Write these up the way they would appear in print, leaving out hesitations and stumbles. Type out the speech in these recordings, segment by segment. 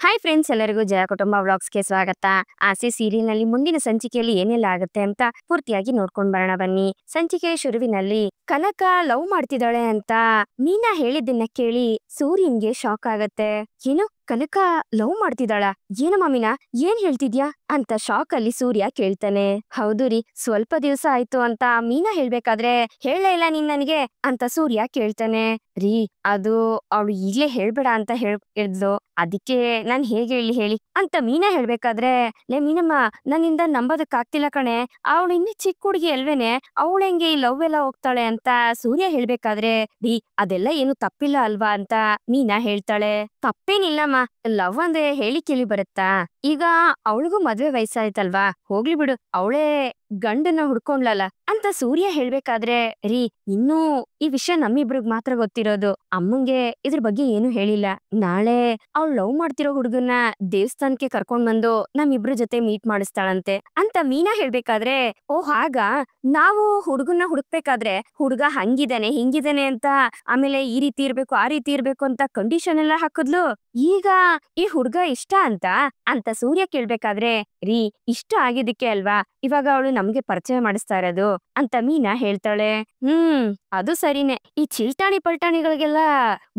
Hi friends, ಎಲ್ಲರಿಗೂ ಜಯ ಕುಟುಂಬ ವ್ಲಾಗ್ಸ್ಗೆ ಸ್ವಾಗತ. ಆಸೆ ಸೀರಿಯಲ್ನಲ್ಲಿ ಮುಂದಿನ ಸಂಚಿಕೆಯಲ್ಲಿ ಏನೆಲ್ಲ ಆಗುತ್ತೆ ಅಂತ ಪೂರ್ತಿಯಾಗಿ ನೋಡ್ಕೊಂಡ್ ಬರೋಣ ಬನ್ನಿ. ಸಂಚಿಕೆ ಶುರುವಿನಲ್ಲಿ ಕನಕ ಲವ್ ಮಾಡ್ತಿದ್ದಾಳೆ ಅಂತ ಮೀನಾ ಹೇಳಿದ್ದನ್ನ ಕೇಳಿ ಸೂರ್ಯನ್ಗೆ ಶಾಕ್ ಆಗತ್ತೆ. ಏನು, ಕನಕ ಲವ್ ಮಾಡ್ತಿದ್ದಾಳ? ಏನಮ್ಮ ಮೀನಾ, ಏನ್ ಹೇಳ್ತಿದ್ಯಾ ಅಂತ ಶಾಕ್ ಅಲ್ಲಿ ಸೂರ್ಯ ಕೇಳ್ತಾನೆ. ಹೌದು ರೀ, ಸ್ವಲ್ಪ ದಿವಸ ಆಯ್ತು ಅಂತ ಮೀನಾ ಹೇಳ್ಬೇಕಾದ್ರೆ ಹೇಳಲೇ ಇಲ್ಲ ನೀನ್ ನನಗೆ ಅಂತ ಸೂರ್ಯ ಕೇಳ್ತಾನೆ. ರೀ, ಅದು ಅವಳು ಈಗ್ಲೇ ಹೇಳ್ಬೇಡ ಅಂತ ಹೇಳಿದ್ಲು, ಅದಕ್ಕೆ ನಾನ್ ಹೇಗೆ ಹೇಳಿ ಅಂತ ಮೀನಾ ಹೇಳ್ಬೇಕಾದ್ರೆ, ಲೇ ಮೀನಮ್ಮ, ನನ್ನಿಂದ ನಂಬೋದಕ್ ಆಗ್ತಿಲ್ಲ ಕಣೆ, ಅವಳು ಇನ್ನೂ ಚಿಕ್ಕ ಹುಡುಗಿ ಅಲ್ವೇನೆ, ಅವಳು ಹೆಂಗೆ ಈ ಲವ್ ಎಲ್ಲ ಹೋಗ್ತಾಳೆ ಅಂತ ಸೂರ್ಯ ಹೇಳ್ಬೇಕಾದ್ರೆ, ರೀ ಅದೆಲ್ಲ ಏನು ತಪ್ಪಿಲ್ಲ ಅಲ್ವಾ ಅಂತ ಮೀನಾ ಹೇಳ್ತಾಳೆ. ತಪ್ಪೇನಿಲ್ಲಮ್ಮ, ಲವ್ ಅಂದ್ರೆ ಹೇಳಿ ಕೇಳಿ ಬರುತ್ತಾ? ಈಗ ಅವಳಿಗೂ ಮದ್ವೆ ವಯಸ್ಸಾಯ್ತಲ್ವಾ, ಹೋಗ್ಲಿ ಬಿಡು, ಅವಳೇ ಗಂಡನ ಹುಡ್ಕೊಂಡ್ಲಲ್ಲ ಅಂತ ಸೂರ್ಯ ಹೇಳ್ಬೇಕಾದ್ರೆ, ರೀ ಇನ್ನೂ ಈ ವಿಷಯ ನಮ್ಮಿಬ್ರಿಗ್ ಮಾತ್ರ ಗೊತ್ತಿರೋದು, ಅಮ್ಮಂಗೆ ಇದ್ರ ಬಗ್ಗೆ ಏನು ಹೇಳಿಲ್ಲ. ನಾಳೆ ಅವಳು ಲವ್ ಮಾಡ್ತಿರೋ ಹುಡುಗನ್ನ ದೇವಸ್ಥಾನಕ್ಕೆ ಕರ್ಕೊಂಡ್ ಬಂದು ನಮ್ಮಿಬ್ರ ಜೊತೆ ಮೀಟ್ ಮಾಡಿಸ್ತಾಳಂತೆ ಅಂತ ಮೀನಾ ಹೇಳ್ಬೇಕಾದ್ರೆ, ಓ ಹಾಗ, ನಾವು ಹುಡುಗನ್ನ ಹುಡುಕ್ಬೇಕಾದ್ರೆ ಹುಡುಗ ಹಂಗಿದಾನೆ ಹಿಂಗಿದಾನೆ ಅಂತ, ಆಮೇಲೆ ಈ ರೀತಿ ಇರ್ಬೇಕು ಆ ರೀತಿ ಇರ್ಬೇಕು ಅಂತ ಕಂಡೀಷನ್ ಎಲ್ಲ ಹಾಕಿದ್ಲು. ಈಗ ಈ ಹುಡುಗ ಇಷ್ಟ ಅಂತ ಸೂರ್ಯ ಕೇಳ್ಬೇಕಾದ್ರೆ, ರೀ ಇಷ್ಟ ಆಗಿದ್ದಕ್ಕೆ ಅಲ್ವಾ ಇವಾಗ ಅವಳು ನಮ್ಗೆ ಪರಿಚಯ ಮಾಡಿಸ್ತಾ ಇರೋದು ಅಂತ ಮೀನಾ ಹೇಳ್ತಾಳೆ. ಅದು ಸರಿನೇ, ಈ ಚಿಲ್ಟಾಣಿ ಪಲ್ಟಾಣಿಗಳಿಗೆಲ್ಲ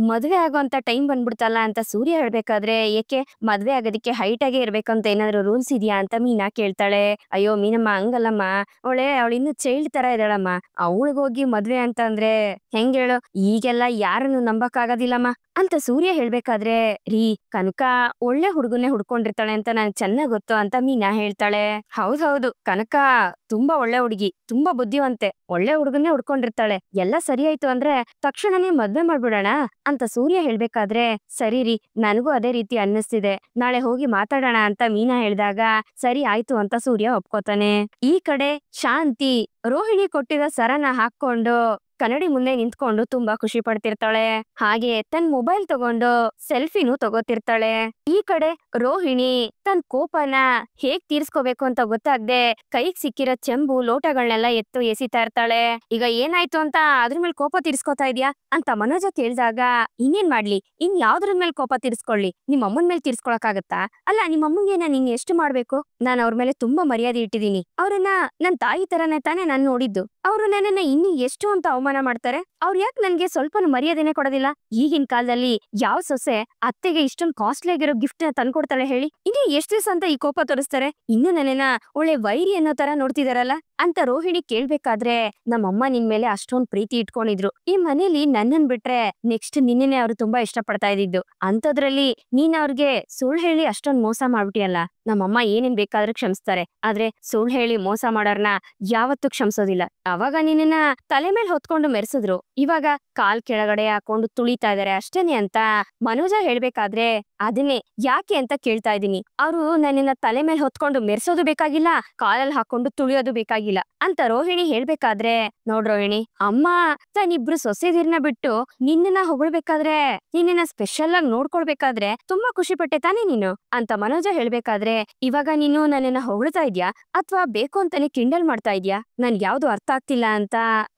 ಮದ್ವೆ ಆಗೋಂತ ಟೈಮ್ ಬಂದ್ಬಿಡ್ತಲ್ಲ ಅಂತ ಸೂರ್ಯ ಹೇಳ್ಬೇಕಾದ್ರೆ, ಏಕೆ ಮದ್ವೆ ಆಗೋದಿಕ್ಕೆ ಹೈಟ್ ಆಗೇ ಇರ್ಬೇಕು ಅಂತ ಏನಾದ್ರು ರೂಲ್ಸ್ ಇದೆಯಾ ಅಂತ ಮೀನಾ ಕೇಳ್ತಾಳೆ. ಅಯ್ಯೋ ಮೀನಮ್ಮ, ಹಂಗಲ್ಲಮ್ಮ, ಅವಳು ಇನ್ನು ಚೈಲ್ಡ್ ತರ ಇದ್ದಾಳಮ್ಮ, ಅವಳಿಗೋಗಿ ಮದ್ವೆ ಅಂತ ಅಂದ್ರೆ ಹೆಂಗ್ ಹೇಳು, ಈಗೆಲ್ಲ ಯಾರನ್ನು ನಂಬಕ್ ಆಗೋದಿಲ್ಲಮ್ಮ ಅಂತ ಸೂರ್ಯ ಹೇಳ್ಬೇಕಾದ್ರೆ, ರೀ ಕನಕ ಒಳ್ಳೆ ಹುಡುಗನ್ನೇ ಹುಡ್ಕೊಂಡಿರ್ತಾಳೆ ಅಂತ ನನಗೆ ಚೆನ್ನಾಗ್ ಗೊತ್ತು ಅಂತ ಮೀನಾ ಹೇಳ್ತಾಳೆ. ಹೌದೌದು, ಕನಕ ತುಂಬಾ ಒಳ್ಳೆ ಹುಡುಗಿ, ತುಂಬಾ ಬುದ್ಧಿವಂತೆ, ಒಳ್ಳೆ ಹುಡುಗನ್ನೇ ಹುಡ್ಕೊಂಡಿರ್ತಾಳೆ, ಎಲ್ಲ ಸರಿ ಆಯ್ತು ಅಂದ್ರೆ ತಕ್ಷಣನೇ ಮದ್ವೆ ಮಾಡ್ಬಿಡೋಣ ಅಂತ ಸೂರ್ಯ ಹೇಳ್ಬೇಕಾದ್ರೆ, ಸರಿ ರೀ, ನನಗೂ ಅದೇ ರೀತಿ ಅನ್ನಿಸ್ತಿದೆ, ನಾಳೆ ಹೋಗಿ ಮಾತಾಡೋಣ ಅಂತ ಮೀನಾ ಹೇಳ್ದಾಗ, ಸರಿ ಆಯ್ತು ಅಂತ ಸೂರ್ಯ ಒಪ್ಕೋತಾನೆ. ಈ ಕಡೆ ಶಾಂತಿ ರೋಹಿಣಿ ಕೊಟ್ಟಿರೋ ಸರನ ಹಾಕೊಂಡು ಕನ್ನಡಿ ಮುಂದೆ ನಿಂತ್ಕೊಂಡು ತುಂಬಾ ಖುಷಿ ಪಡ್ತಿರ್ತಾಳೆ. ಹಾಗೆ ತನ್ ಮೊಬೈಲ್ ತಗೊಂಡು ಸೆಲ್ಫಿನೂ ತಗೋತಿರ್ತಾಳೆ. ಈ ಕಡೆ ರೋಹಿಣಿ ತನ್ ಕೋಪನ ಹೇಗ್ ತೀರ್ಸ್ಕೋಬೇಕು ಅಂತ ಗೊತ್ತಾಗ್ದೆ ಕೈಗ್ ಸಿಕ್ಕಿರೋ ಚೆಂಬು ಲೋಟಗಳನ್ನೆಲ್ಲ ಎಸಿತಾ ಇರ್ತಾಳೆ. ಈಗ ಏನಾಯ್ತು ಅಂತ ಅದ್ರ ಮೇಲೆ ಕೋಪ ತೀರ್ಸ್ಕೊತಾ ಇದ್ಯಾ ಅಂತ ಮನೋಜ ಕೇಳ್ದಾಗ, ಇನ್ನೇನ್ ಮಾಡ್ಲಿ, ಇನ್ ಯಾವ್ದ್ರ ಮೇಲೆ ಕೋಪ ತೀರ್ಸ್ಕೊಳ್ಳಿ, ನಿಮ್ ಅಮ್ಮನ್ ಮೇಲೆ ತೀರ್ಸ್ಕೊಳಕ್ ಆಗತ್ತಾ? ಅಲ್ಲ, ನಿಮ್ ಅಮ್ಮಂಗೆ ನಾನು ಇನ್ ಎಷ್ಟು ಮಾಡ್ಬೇಕು? ನಾನು ಅವ್ರ ಮೇಲೆ ತುಂಬಾ ಮರ್ಯಾದೆ ಇಟ್ಟಿದೀನಿ, ಅವ್ರನ್ನ ನನ್ ತಾಯಿ ತರನೇ ತಾನೇ ನಾನ್ ನೋಡಿದ್ದು, ಅವ್ರು ನನ್ನನ್ನ ಇನ್ನು ಎಷ್ಟು ಅಂತ ಅವಮಾನ ಮಾಡ್ತಾರೆ, ಅವ್ರು ಯಾಕೆ ನನ್ಗೆ ಸ್ವಲ್ಪ ಮರ್ಯಾದೆನೆ ಕೊಡೋದಿಲ್ಲ? ಈಗಿನ ಕಾಲದಲ್ಲಿ ಯಾವ ಸೊಸೆ ಅತ್ತೆಗೆ ಇಷ್ಟೊಂದು ಕಾಸ್ಟ್ಲಿ ಆಗಿರೋ ಗಿಫ್ಟ್ ನ ತಂದ್ಕೊಡ್ತಾಳೆ ಹೇಳಿ? ಇನ್ನು ಎಷ್ಟು ದಿವಸ ಅಂತ ಈ ಕೋಪ ತೋರಿಸ್ತಾರೆ? ಇನ್ನು ನನ್ನನ್ನ ಒಳ್ಳೆ ವೈರಿ ಅನ್ನೋ ತರ ನೋಡ್ತಿದಾರಲ್ಲ ಅಂತ ರೋಹಿಣಿ ಕೇಳ್ಬೇಕಾದ್ರೆ, ನಮ್ಮಮ್ಮ ನಿನ್ ಮೇಲೆ ಅಷ್ಟೊಂದ್ ಪ್ರೀತಿ ಇಟ್ಕೊಂಡಿದ್ರು, ಈ ಮನೇಲಿ ನನ್ನನ್ ಬಿಟ್ರೆ ನೆಕ್ಸ್ಟ್ ನಿನ್ನೆ ಅವ್ರು ತುಂಬಾ ಇಷ್ಟ ಪಡ್ತಾ ಇದ್ದಿದ್ದು, ಅಂತದ್ರಲ್ಲಿ ನೀನ್ ಅವ್ರಿಗೆ ಸುಳ್ಳು ಹೇಳಿ ಅಷ್ಟೊಂದ್ ಮೋಸ ಮಾಡ್ಬಿಟ್ಟಿಯಲ್ಲ. ನಮ್ಮಮ್ಮ ಏನೇನ್ ಬೇಕಾದ್ರೂ ಕ್ಷಮಿಸ್ತಾರೆ, ಆದ್ರೆ ಸುಳ್ಳು ಹೇಳಿ ಮೋಸ ಮಾಡೋರ್ನ ಯಾವತ್ತೂ ಕ್ಷಮಿಸೋದಿಲ್ಲ. ಅವಾಗ ನಿನ್ನ ತಲೆ ಮೇಲೆ ಹೊತ್ಕೊಂಡು ಮೆರೆಸಿದ್ರು, ಇವಾಗ ಕಾಲ್ ಕೆಳಗಡೆ ಹಾಕೊಂಡು ತುಳಿತಾ ಇದಾರೆ ಅಷ್ಟೇನೆ ಅಂತ ಮನೋಜ ಹೇಳ್ಬೇಕಾದ್ರೆ, ಅದನ್ನೇ ಯಾಕೆ ಅಂತ ಕೇಳ್ತಾ ಇದೀನಿ, ಅವರು ನನ್ನನ್ನ ತಲೆ ಮೇಲೆ ಹೊತ್ಕೊಂಡು ಮೆರೆಸೋದು ಬೇಕಾಗಿಲ್ಲ, ಕಾಲಲ್ಲಿ ಹಾಕೊಂಡು ತುಳಿಯೋದು ಬೇಕಾಗಿಲ್ಲ ಅಂತ ರೋಹಿಣಿ ಹೇಳ್ಬೇಕಾದ್ರೆ, ನೋಡ್ ರೋಹಿಣಿ, ಅಮ್ಮ ತಾನಿಬ್ರು ಸೊಸೆದಿರ್ನ ಬಿಟ್ಟು ನಿನ್ನನ್ನ ಹೊಗಳ್ಬೇಕಾದ್ರೆ, ನಿನ್ನನ್ನ ಸ್ಪೆಷಲ್ ಆಗಿ ನೋಡ್ಕೊಳ್ಬೇಕಾದ್ರೆ ತುಂಬಾ ಖುಷಿ ಪಟ್ಟೆ ತಾನೇ ನೀನು ಅಂತ ಮನೋಜ ಹೇಳ್ಬೇಕಾದ್ರೆ, ಇವಾಗ ನೀನು ನನ್ನನ್ನ ಹೊಗಳ್ತಾ ಇದ್ಯಾ ಅಥವಾ ಬೇಕು ಅಂತಾನೆ ಕಿಂಡಲ್ ಮಾಡ್ತಾ ಇದ್ಯಾ, ನನ್ಗೆ ಯಾವ್ದು ಅರ್ಥ ಆಗ್ತಿಲ್ಲ ಅಂತ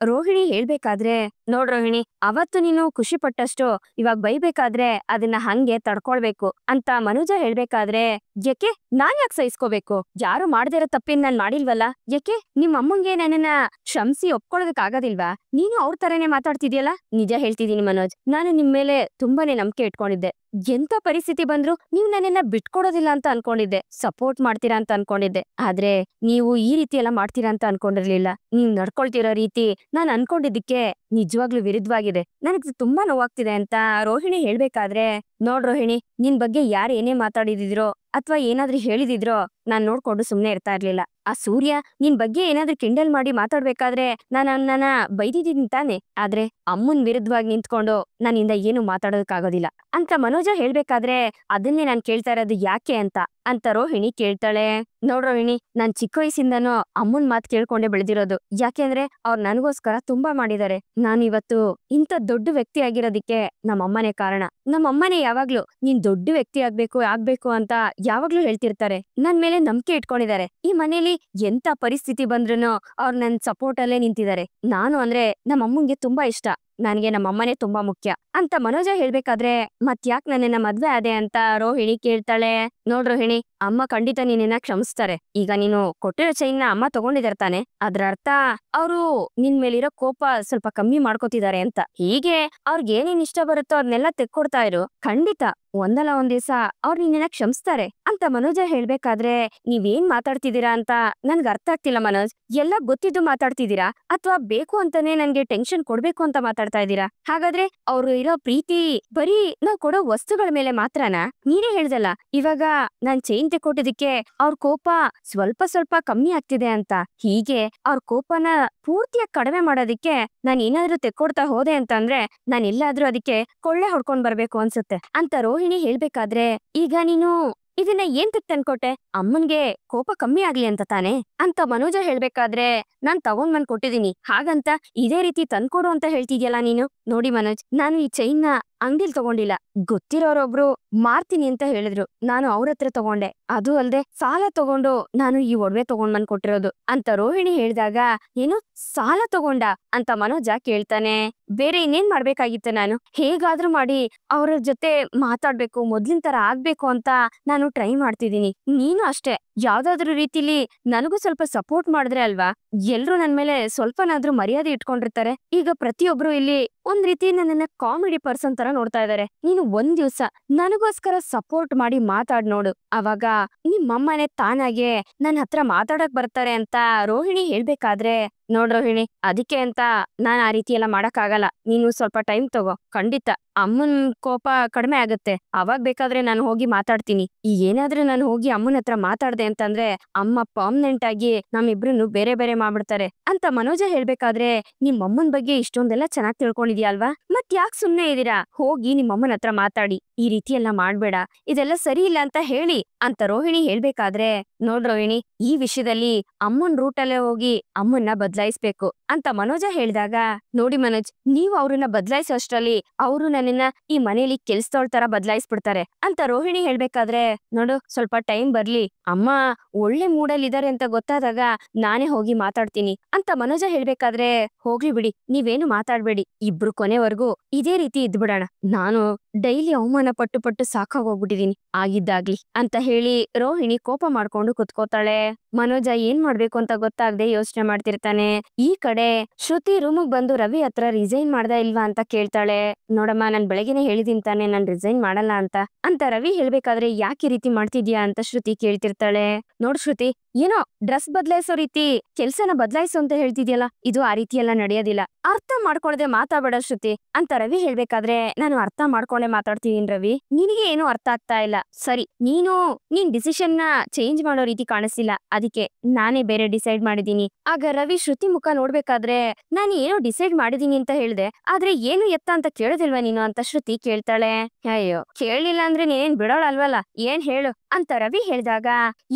ರೋಹಿಣಿ ಹೇಳ್ಬೇಕಾದ್ರೆ, ನೋಡ್ ರೋಹಿಣಿ, ಅವತ್ತು ನೀನು ಖುಷಿ ಪಟ್ಟಷ್ಟು ಇವಾಗ ಬೈಬೇಕಾದ್ರೆ ಅದನ್ನ ಹಂಗೆ ತಡ್ಕೊಳ್ಬೇಕು ಅಂತ ಮನೋಜ ಹೇಳ್ಬೇಕಾದ್ರೆ, ಯಾಕೆ ನಾನ್ ಯಾಕೆ ಸಹಿಸ್ಕೋಬೇಕು, ಯಾರು ಮಾಡದೇ ಇರೋ ತಪ್ಪೇನ್ ನಾನ್ ಮಾಡಿಲ್ವಲ್ಲ, ಯಾಕೆ ನಿಮ್ ಅಮ್ಮಂಗೆ ನನ್ನನ್ನ ಕ್ಷಮಿಸಿ ಒಪ್ಕೊಳ್ಳೋದಕ್ ಆಗೋದಿಲ್ವಾ? ನೀನು ಅವ್ರ ತರನೇ ಮಾತಾಡ್ತಿದ್ಯಲ್ಲ. ನಿಜ ಹೇಳ್ತಿದೀನಿ ಮನೋಜ್, ನಾನು ನಿಮ್ ಮೇಲೆ ತುಂಬಾನೇ ನಂಬಿಕೆ ಇಟ್ಕೊಂಡಿದ್ದೆ, ಎಂತ ಪರಿಸ್ಥಿತಿ ಬಂದ್ರು ನೀವ್ ನನ್ನನ್ನ ಬಿಟ್ಕೊಡೋದಿಲ್ಲ ಅಂತ ಅನ್ಕೊಂಡಿದ್ದೆ, ಸಪೋರ್ಟ್ ಮಾಡ್ತೀರಾ ಅಂತ ಅನ್ಕೊಂಡಿದ್ದೆ, ಆದ್ರೆ ನೀವು ಈ ರೀತಿ ಎಲ್ಲ ಮಾಡ್ತೀರಾ ಅಂತ ಅನ್ಕೊಂಡಿರ್ಲಿಲ್ಲ. ನೀವ್ ನಡ್ಕೊಳ್ತಿರೋ ರೀತಿ ನಾನ್ ಅನ್ಕೊಂಡಿದ್ದಕ್ಕೆ ನಿಜವಾಗ್ಲೂ ವಿರುದ್ಧವಾಗಿದೆ, ನನಗ್ ತುಂಬಾ ನೋವಾಗ್ತಿದೆ ಅಂತ ರೋಹಿಣಿ ಹೇಳ್ಬೇಕಾದ್ರೆ, ನೋಡ್ ರೋಹಿಣಿ, ನಿನ್ ಬಗ್ಗೆ ಯಾರು ಏನೇ ಮಾತಾಡಿದಿದ್ರೋ ಅಥವಾ ಏನಾದ್ರೂ ಹೇಳಿದಿದ್ರೋ ನಾನ್ ನೋಡ್ಕೊಂಡು ಸುಮ್ನೆ ಇರ್ತಾ ಇರ್ಲಿಲ್ಲ. ಆ ಸೂರ್ಯ ನಿನ್ ಬಗ್ಗೆ ಏನಾದ್ರೂ ಕಿಂಡಲ್ ಮಾಡಿ ಮಾತಾಡ್ಬೇಕಾದ್ರೆ ನನ್ನ ಬೈದಿದ್ದೀನಿ ತಾನೆ, ಆದ್ರೆ ಅಮ್ಮನ್ ವಿರುದ್ಧವಾಗಿ ನಿಂತ್ಕೊಂಡು ನನ್ನಿಂದ ಏನು ಮಾತಾಡೋದಕ್ಕಾಗೋದಿಲ್ಲ ಅಂತ ಮನೋಜ ಹೇಳ್ಬೇಕಾದ್ರೆ, ಅದನ್ನೇ ನಾನ್ ಕೇಳ್ತಾ ಇರೋದು ಯಾಕೆ ಅಂತ ರೋಹಿಣಿ ಕೇಳ್ತಾಳೆ. ನೋಡ್ ರೋಹಿಣಿ, ನಾನ್ ಚಿಕ್ಕ ವಯಸ್ಸಿಂದನೂ ಅಮ್ಮನ್ ಮಾತು ಕೇಳ್ಕೊಂಡೆ ಬೆಳೆದಿರೋದು, ಯಾಕೆಂದ್ರೆ ಅವ್ರು ನನಗೋಸ್ಕರ ತುಂಬಾ ಮಾಡಿದ್ದಾರೆ. ನಾನ್ ಇವತ್ತು ಇಂಥ ದೊಡ್ಡ ವ್ಯಕ್ತಿ ಆಗಿರೋದಿಕ್ಕೆ ನಮ್ಮಮ್ಮನೇ ಕಾರಣ. ನಮ್ಮಮ್ಮನೇ ಯಾವಾಗ್ಲೂ ನೀನ್ ದೊಡ್ಡ ವ್ಯಕ್ತಿ ಆಗ್ಬೇಕು ಅಂತ ಯಾವಾಗ್ಲೂ ಹೇಳ್ತಿರ್ತಾರೆ, ನನ್ ಮೇಲೆ ನಂಬಿಕೆ ಇಟ್ಕೊಂಡಿದ್ದಾರೆ. ಈ ಮನೇಲಿ ಎಂತ ಪರಿಸ್ಥಿತಿ ಬಂದ್ರೂ ಅವ್ರು ನನ್ ಸಪೋರ್ಟ್ ಅಲ್ಲೇ ನಿಂತಿದ್ದಾರೆ. ನಾನು ಅಂದ್ರೆ ನಮ್ಮ ಅಮ್ಮಂಗೆ ತುಂಬಾ ಇಷ್ಟ, ನನ್ಗೆ ನಮ್ಮಮ್ಮನೇ ತುಂಬಾ ಮುಖ್ಯ ಅಂತ ಮನೋಜ ಹೇಳ್ಬೇಕಾದ್ರೆ ಮತ್ಯಾಕ್ ನನ್ನನ್ನ ಮದ್ವೆ ಆದೆ ಅಂತ ರೋಹಿಣಿ ಕೇಳ್ತಾಳೆ. ನೋಡ್ ರೋಹಿಣಿ, ಅಮ್ಮ ಖಂಡಿತ ನಿನ್ನ ಕ್ಷಮಿಸ್ತಾರೆ. ಈಗ ನೀನು ಕೊಟ್ಟಿರೋ ಚೈನ್ನ ಅಮ್ಮ ತಗೊಂಡಿದಾರೆ ತಾನೆ, ಅದ್ರ ಅರ್ಥ ಅವರು ನಿನ್ ಮೇಲಿರೋ ಕೋಪ ಸ್ವಲ್ಪ ಕಮ್ಮಿ ಮಾಡ್ಕೋತಿದ್ದಾರೆ ಅಂತ. ಹೀಗೆ ಅವ್ರಿಗೆ ಏನೇನ್ ಇಷ್ಟ ಬರುತ್ತೋ ಅದನ್ನೆಲ್ಲ ತೆಕ್ಕೊಡ್ತಾ ಇರು, ಖಂಡಿತ ಒಂದಲ್ಲ ಒಂದ್ ದಿವಸ ಅವ್ರು ನಿನ್ನ ಕ್ಷಮಿಸ್ತಾರೆ ಅಂತ ಮನೋಜ ಹೇಳ್ಬೇಕಾದ್ರೆ ನೀವೇನ್ ಮಾತಾಡ್ತಿದ್ದೀರಾ ಅಂತ ನನ್ಗೆ ಅರ್ಥ ಆಗ್ತಿಲ್ಲ ಮನೋಜ್. ಎಲ್ಲ ಗೊತ್ತಿದ್ದು ಮಾತಾಡ್ತಿದ್ದೀರಾ ಅಥವಾ ಬೇಕು ಅಂತಾನೆ ನನ್ಗೆ ಟೆನ್ಷನ್ ಕೊಡ್ಬೇಕು ಅಂತ ಮಾತಾಡ್ತಾ ಇದ್ದೀರಾ? ಹಾಗಾದ್ರೆ ಅವ್ರು ಇರೋ ಪ್ರೀತಿ ಬರೀ ನಾವ್ ಕೊಡೋ ವಸ್ತುಗಳ ಮೇಲೆ ಮಾತ್ರನಾ? ನೀನೇ ಹೇಳ್ದಲ್ಲ ಇವಾಗ ನಾನ್ ಚೈನ್ ತೆಕ್ಕೊಟ್ಟಿದ್ದಕ್ಕೆ ಅವ್ರ ಕೋಪ ಸ್ವಲ್ಪ ಸ್ವಲ್ಪ ಕಮ್ಮಿ ಆಗ್ತಿದೆ ಅಂತ. ಹೀಗೆ ಅವ್ರ ಕೋಪನ ಪೂರ್ತಿಯಾಗಿ ಕಡಿಮೆ ಮಾಡೋದಿಕ್ಕೆ ನಾನ್ ಏನಾದ್ರೂ ತೆಕ್ಕೊಡ್ತಾ ಹೋದೆ ಅಂತಂದ್ರೆ ನಾನ್ ಎಲ್ಲಾದ್ರೂ ಅದಕ್ಕೆ ಕೊಳ್ಳೆ ಹೊಡ್ಕೊಂಡ್ ಬರ್ಬೇಕು ಅನ್ಸುತ್ತೆ ಅಂತ ರೋಹಿಣಿ ಹೇಳ್ಬೇಕಾದ್ರೆ, ಈಗ ನೀನು ಇದನ್ನ ಏನ್ ತಂದ್ಕೊಟ್ಟೆ? ಅಮ್ಮನ್ಗೆ ಕೋಪ ಕಮ್ಮಿ ಆಗ್ಲಿ ಅಂತ ತಾನೆ ಅಂತ ಮನೋಜ ಹೇಳ್ಬೇಕಾದ್ರೆ, ನಾನ್ ತಗೊಂಡ್ ಬಂದ್ ಕೊಟ್ಟಿದೀನಿ, ಹಾಗಂತ ಇದೇ ರೀತಿ ತಂದ್ಕೊಡು ಅಂತ ಹೇಳ್ತಿದ್ಯಲ್ಲ ನೀನು. ನೋಡಿ ಮನೋಜ್, ನಾನು ಈ ಚೈನ್ನ ಅಂಗಡಿಲ್ ತಗೊಂಡಿಲ್ಲ, ಗೊತ್ತಿರೋರೊಬ್ರು ಮಾರ್ತೀನಿ ಅಂತ ಹೇಳಿದ್ರು, ನಾನು ಅವ್ರ ಹತ್ರ ತಗೊಂಡೆ. ಅದು ಅಲ್ದೆ ಸಾಲ ತಗೊಂಡು ನಾನು ಈ ಒಡವೆ ತಗೊಂಡ್ ಬಂದ್ ಕೊಟ್ಟಿರೋದು ಅಂತ ರೋಹಿಣಿ ಹೇಳ್ದಾಗ, ಏನು ಸಾಲ ತಗೊಂಡ ಅಂತ ಮನೋಜ ಕೇಳ್ತಾನೆ. ಬೇರೆ ಇನ್ನೇನ್ ಮಾಡ್ಬೇಕಾಗಿತ್ತು? ನಾನು ಹೇಗಾದ್ರೂ ಮಾಡಿ ಅವ್ರ ಜೊತೆ ಮಾತಾಡ್ಬೇಕು, ಮೊದ್ಲಿನ ತರ ಆಗ್ಬೇಕು ಅಂತ ನಾನು ಟ್ರೈ ಮಾಡ್ತಿದೀನಿ. ನೀನು ಅಷ್ಟೇ ಯಾವ್ದಾದ್ರು ರೀತಿಲಿ ನನಗೂ ಸ್ವಲ್ಪ ಸಪೋರ್ಟ್ ಮಾಡಿದ್ರೆ ಅಲ್ವಾ ಎಲ್ರು ನನ್ ಮೇಲೆ ಸ್ವಲ್ಪನಾದ್ರೂ ಮರ್ಯಾದೆ ಇಟ್ಕೊಂಡಿರ್ತಾರೆ. ಈಗ ಪ್ರತಿಯೊಬ್ರು ಇಲ್ಲಿ ಒಂದ್ ರೀತಿ ನನ್ನನ್ನ ಕಾಮಿಡಿ ಪರ್ಸನ್ ತರ ನೋಡ್ತಾ ಇದಾರೆ. ನೀನು ಒಂದ್ ದಿವ್ಸ ನನಗೋಸ್ಕರ ಸಪೋರ್ಟ್ ಮಾಡಿ ಮಾತಾಡ್ ನೋಡು, ಅವಾಗ ನಿಮ್ಮಮ್ಮನೆ ತಾನಾಗೆ ನನ್ನ ಹತ್ರ ಮಾತಾಡಕ್ ಬರ್ತಾರೆ ಅಂತ ರೋಹಿಣಿ ಹೇಳ್ಬೇಕಾದ್ರೆ, ನೋಡ್ ರೋಹಿಣಿ, ಅದಕ್ಕೆ ಅಂತ ನಾನ್ ಆ ರೀತಿ ಎಲ್ಲ ಮಾಡಕ್ ಆಗಲ್ಲ. ನೀನು ಸ್ವಲ್ಪ ಟೈಮ್ ತಗೋ, ಖಂಡಿತ ಅಮ್ಮನ್ ಕೋಪ ಕಡಿಮೆ ಆಗುತ್ತೆ. ಅವಾಗ ಬೇಕಾದ್ರೆ ನಾನು ಹೋಗಿ ಮಾತಾಡ್ತೀನಿ. ಈಗ ಏನಾದ್ರೂ ನಾನು ಹೋಗಿ ಅಮ್ಮನ ಹತ್ರ ಮಾತಾಡ್ದೆ ಅಂತಂದ್ರೆ ಅಮ್ಮ ಪರ್ಮನೆಂಟ್ ಆಗಿ ನಮ್ಮಿಬ್ರನ್ನು ಬೇರೆ ಬೇರೆ ಮಾಡ್ಬಿಡ್ತಾರೆ ಅಂತ ಮನೋಜ ಹೇಳ್ಬೇಕಾದ್ರೆ, ನಿಮ್ಮಮ್ಮನ್ ಬಗ್ಗೆ ಇಷ್ಟೊಂದೆಲ್ಲ ಚೆನ್ನಾಗ್ ತಿಳ್ಕೊಂಡಿದ್ಯಾ ಅಲ್ವಾ, ಮತ್ ಯಾಕೆ ಸುಮ್ನೆ ಇದೀರಾ? ಹೋಗಿ ನಿಮ್ಮಮ್ಮನ ಹತ್ರ ಮಾತಾಡಿ, ಈ ರೀತಿ ಎಲ್ಲ ಮಾಡ್ಬೇಡ, ಇದೆಲ್ಲ ಸರಿ ಇಲ್ಲ ಅಂತ ಹೇಳಿ ಅಂತ ರೋಹಿಣಿ ಹೇಳ್ಬೇಕಾದ್ರೆ, ನೋಡ್ ರೋಹಿಣಿ, ಈ ವಿಷಯದಲ್ಲಿ ಅಮ್ಮನ್ ರೂಟಲ್ಲೇ ಹೋಗಿ ಅಮ್ಮನ್ನ ಬದಲಾಯಿಸ್ಬೇಕು ಅಂತ ಮನೋಜ ಹೇಳಿದಾಗ, ನೋಡಿ ಮನೋಜ್, ನೀವು ಅವ್ರನ್ನ ಬದಲಾಯಿಸೋ ಅಷ್ಟ್ರಲ್ಲಿ ಅವರು ನನ್ನನ್ನ ಈ ಮನೇಲಿ ಕೆಲ್ಸದೋಳ್ ತರ ಬದಲಾಯಿಸ್ಬಿಡ್ತಾರೆ ಅಂತ ರೋಹಿಣಿ ಹೇಳ್ಬೇಕಾದ್ರೆ, ನೋಡು ಸ್ವಲ್ಪ ಟೈಮ್ ಬರ್ಲಿ, ಅಮ್ಮ ಒಳ್ಳೆ ಮೂಡಲ್ ಇದಾರೆ ಅಂತ ಗೊತ್ತಾದಾಗ ನಾನೇ ಹೋಗಿ ಮಾತಾಡ್ತೀನಿ ಅಂತ ಮನೋಜ ಹೇಳ್ಬೇಕಾದ್ರೆ, ಹೋಗ್ಲಿ ಬಿಡಿ, ನೀವೇನು ಮಾತಾಡ್ಬೇಡಿ, ಇಬ್ರು ಕೊನೆವರೆಗೂ ಇದೇ ರೀತಿ ಇದ್ಬಿಡೋಣ. ನಾನು ಡೈಲಿ ಅವಮಾನ ಪಟ್ಟು ಪಟ್ಟು ಸಾಕಾಗೋಗ್ಬಿಟ್ಟಿದೀನಿ, ಆಗಿದ್ದಾಗ್ಲಿ ಅಂತ ಹೇಳಿ ರೋಹಿಣಿ ಕೋಪ ಮಾಡ್ಕೊಂಡು ಕುತ್ಕೋತಾಳೆ. ಮನೋಜ ಏನ್ ಮಾಡ್ಬೇಕು ಅಂತ ಗೊತ್ತಾಗದೆ ಯೋಚನೆ ಮಾಡ್ತಿರ್ತಾನೆ. ಈ ಕಡೆ ಶ್ರುತಿ ರೂಮಿಗ್ ಬಂದು ರವಿ ಹತ್ರ ರಿಸೈನ್ ಮಾಡ್ದ ಇಲ್ವಾ ಅಂತ ಕೇಳ್ತಾಳೆ. ನೋಡಮ್ಮ, ನಾನ್ ಬೆಳಗ್ಗೆನೆ ಹೇಳಿದೀನಿ ತಾನೆ ನಾನ್ ರಿಸೈನ್ ಮಾಡಲ್ಲ ಅಂತ ರವಿ ಹೇಳ್ಬೇಕಾದ್ರೆ, ಯಾಕೆ ಈ ರೀತಿ ಮಾಡ್ತಿದ್ಯಾ ಅಂತ ಶ್ರುತಿ ಕೇಳ್ತಿರ್ತಾಳೆ. ನೋಡ್ ಶ್ರುತಿ, ಏನೋ ಡ್ರೆಸ್ ಬದಲಾಯಿಸೋ ರೀತಿ ಕೆಲ್ಸನ ಬದಲಾಯಿಸೋ ಅಂತ ಹೇಳ್ತಿದ್ಯಲ್ಲ, ಇದು ಆ ರೀತಿ ಎಲ್ಲ ನಡೆಯೋದಿಲ್ಲ, ಅರ್ಥ ಮಾಡ್ಕೊಳ್ದೆ ಮಾತಾಡಬೇಡ ಶ್ರುತಿ ಅಂತ ರವಿ ಹೇಳ್ಬೇಕಾದ್ರೆ, ನಾನು ಅರ್ಥ ಮಾಡ್ಕೊಂಡೆ ಮಾತಾಡ್ತೀನಿ ರವಿ, ನಿನಗೆ ಏನು ಅರ್ಥ ಆಗ್ತಾ ಇಲ್ಲ. ಸರಿ, ನೀನ್ ಡಿಸಿಷನ್ ನ ಚೇಂಜ್ ಮಾಡೋ ರೀತಿ ಕಾಣಿಸ್ತಿಲ್ಲ, ಅದಕ್ಕೆ ನಾನೇ ಬೇರೆ ಡಿಸೈಡ್ ಮಾಡಿದೀನಿ. ಆಗ ರವಿ ಶ್ರುತಿ ಮುಖ ನೋಡ್ಬೇಕಾದ್ರೆ, ನಾನು ಏನೋ ಡಿಸೈಡ್ ಮಾಡಿದೀನಿ ಅಂತ ಹೇಳ್ದೆ, ಆದ್ರೆ ಏನು ಎತ್ತ ಅಂತ ಕೇಳೋದಿಲ್ವಾ ನೀನು ಅಂತ ಶ್ರುತಿ ಕೇಳ್ತಾಳೆ. ಅಯ್ಯೋ, ಕೇಳಿಲ್ಲ ಅಂದ್ರೆ ನೀನೇನ್ ಬಿಡೋಳಲ್ವಲ್ಲ, ಏನ್ ಹೇಳು ಅಂತ ರವಿ ಹೇಳ್ದಾಗ,